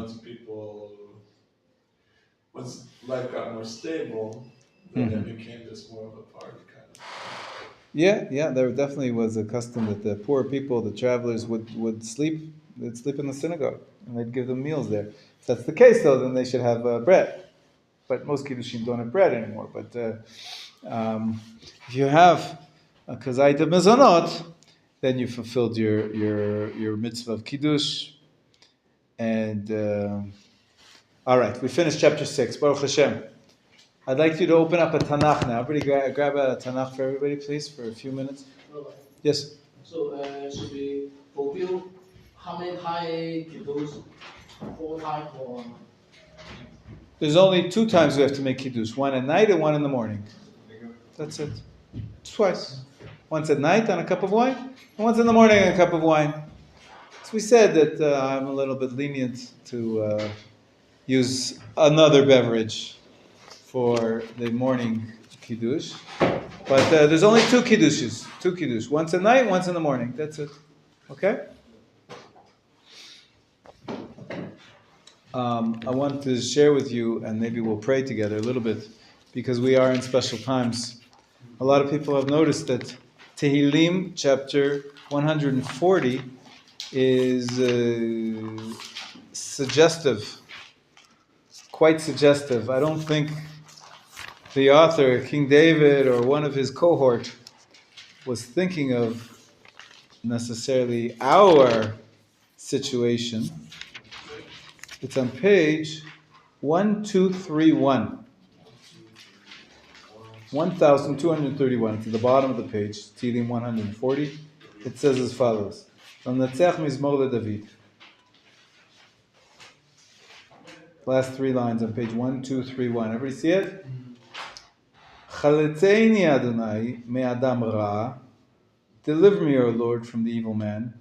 once life got more stable, then it became just more of a party kind of thing. Yeah, there definitely was a custom that the poor people, the travelers, would sleep. They'd sleep in the synagogue, and they'd give them meals there. If that's the case, though, then they should have bread. But most kiddushim don't have bread anymore. But if you have a kazayit of mezonot, then you fulfilled your mitzvah of kiddush. And all right, we finished chapter 6. Baruch Hashem. I'd like you to open up a Tanakh now. Everybody grab a Tanakh for everybody, please, for a few minutes. Rabbi. Yes. So should we fulfill how many high kiddush? 4 times or? There's only 2 times we have to make kiddush. One at night and one in the morning. That's it. Twice. Once at night on a cup of wine, and once in the morning on a cup of wine. So we said that I'm a little bit lenient to use another beverage for the morning kiddush. But there's only 2 kiddushes. 2 kiddush. Once at night, once in the morning. That's it. Okay? I want to share with you, and maybe we'll pray together a little bit, because we are in special times. A lot of people have noticed that Tehillim chapter 140 is suggestive, quite suggestive. I don't think the author, King David, or one of his cohort, was thinking of necessarily our situation. It's on page 1231. 1231. It's at the bottom of the page, Tehillim 140. It says as follows: L'Natzech Mizmor LeDavid. Last three lines on page 1231. Everybody see it? Chalitzeini Adonai me'adam ra. Deliver me, O Lord, from the evil man.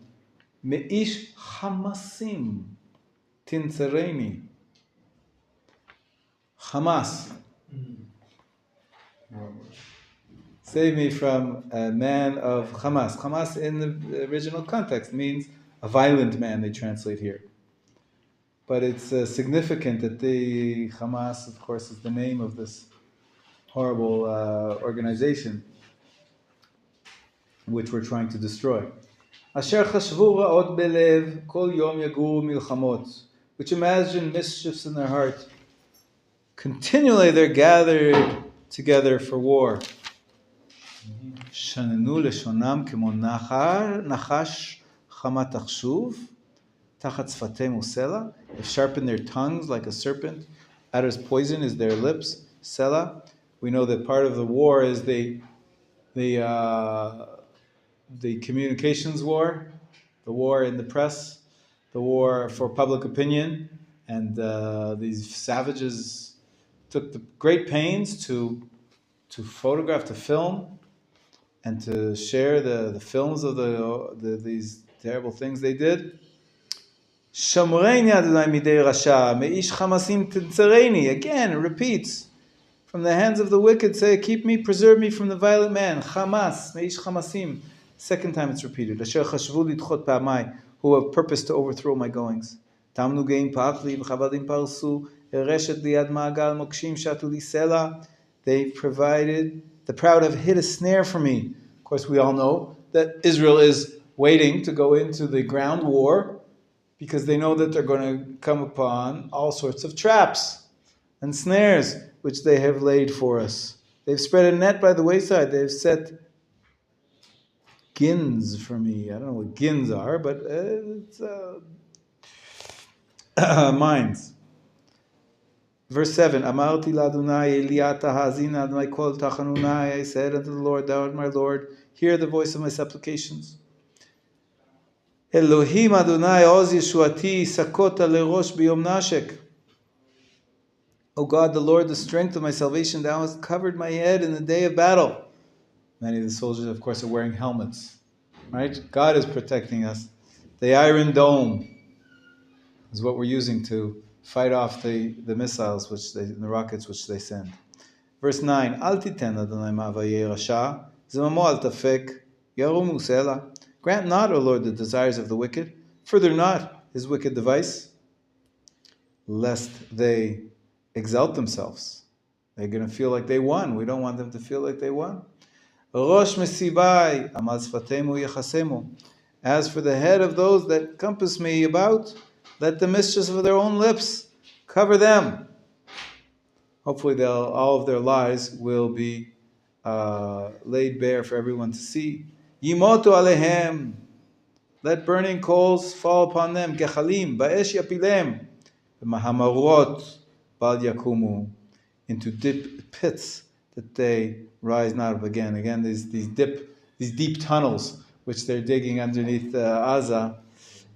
Me'ish hamasim tintzereni. Hamas. Save me from a man of Hamas. Hamas in the original context means a violent man, they translate here. But it's significant that the Hamas, of course, is the name of this horrible organization which we're trying to destroy. Asher chashvu ra'ot belev kol yom yaguru milchamot, which imagine mischiefs in their heart. Continually they're gathered together for war. Shanenu leshonam kemo nachash chamat achshuv tachat tzfatem usela. They sharpen their tongues like a serpent. Adder's poison is their lips. Sela. We know that part of the war is the communications war, the war in the press, the war for public opinion, and these savages took the great pains to photograph, to film, and to share the films of these terrible things they did. Shamreini Adonai midei rasha, meish chamasim tintzereni. Again, it repeats. From the hands of the wicked, say, keep me, preserve me from the violent man. Chamas, meish chamasim. Second time it's repeated. Asher chashvu lidchot pa'amai, who have purposed to overthrow my goings. Tamnu gein pachli v'chavadim parsu, ereshet liad ma'agal mokshim shatu li sela. They provided, the proud have hid a snare for me. Of course, we all know that Israel is waiting to go into the ground war because they know that they're going to come upon all sorts of traps and snares which they have laid for us. They've spread a net by the wayside. They've set gins for me. I don't know what gins are, but it's mines. Verse 7, Amarti l'Adonai Eliata hazina Adonai kol tachanunai. I said unto the Lord, thou art my Lord, hear the voice of my supplications. Elohim Adonai oz yeshuati sakota lerosh biyom nashek. O God, the Lord, the strength of my salvation, thou hast covered my head in the day of battle. Many of the soldiers, of course, are wearing helmets. Right? God is protecting us. The Iron Dome is what we're using to fight off the missiles, the rockets which they send. Verse 9, Al titen Adonai ma'avayei rasha, zemamo al tafek, yarum usela. Grant not, O Lord, the desires of the wicked. Further not his wicked device, lest they exalt themselves. They're going to feel like they won. We don't want them to feel like they won. Rosh mesibai, amal sfatemu yechasemu. As for the head of those that compass me about, let the mischiefs of their own lips cover them. Hopefully all of their lies will be laid bare for everyone to see. Yimotu alehem. Let burning coals fall upon them. Gechalim, ba'esh yapilem. Mahamarot bal yakumu. Into deep pits that they rise not up again. Again, these deep tunnels which they're digging underneath Gaza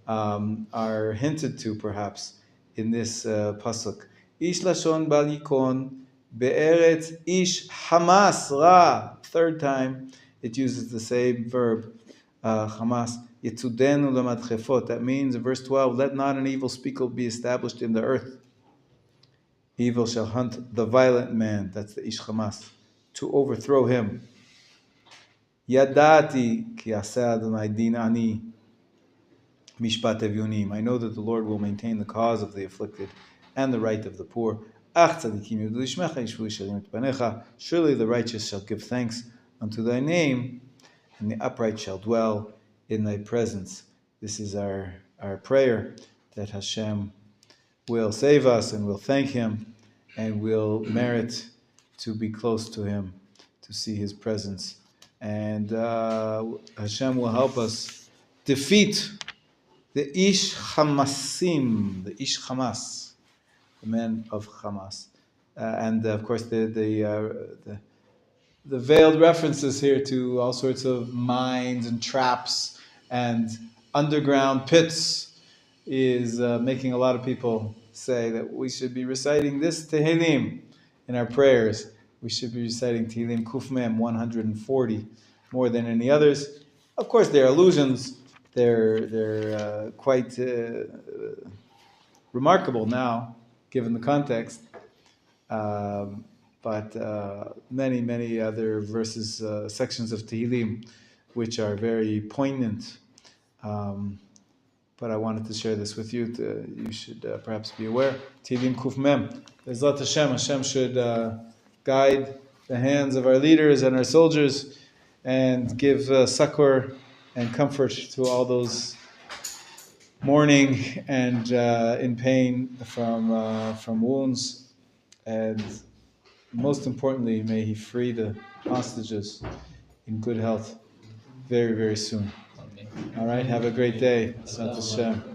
are hinted to perhaps in this pasuk. Ish lashon bal yikon be'eretz ish hamas ra. Third time it uses the same verb, hamas. Yitzudenu lemadchefot. That means in verse 12, let not an evil speaker be established in the earth. Evil shall hunt the violent man, that's the ish hamas, to overthrow him. Yadati ki aseh Adonai din ani mishpat evunim. I know that the Lord will maintain the cause of the afflicted and the right of the poor. Surely the righteous shall give thanks unto thy name, and the upright shall dwell in thy presence. This is our prayer, that Hashem will save us and will thank him and will merit to be close to Him, to see His presence. And Hashem will help us defeat the Ish Hamasim, the Ish Hamas, the men of Hamas. And of course the veiled references here to all sorts of mines and traps and underground pits is making a lot of people say that we should be reciting this Tehillim in our prayers. We should be reciting Tehillim Kuf Mem 140 more than any others. Of course, they're allusions. They're quite remarkable now, given the context. But many other verses, sections of Tehillim, which are very poignant. But I wanted to share this with you. You should perhaps be aware. Tehillim Kuf Mem. Bezrat Hashem. Hashem should guide the hands of our leaders and our soldiers and give succor and comfort to all those mourning and in pain from wounds. And most importantly, may He free the hostages in good health very, very soon. All right, have a great day. Bezrat Hashem.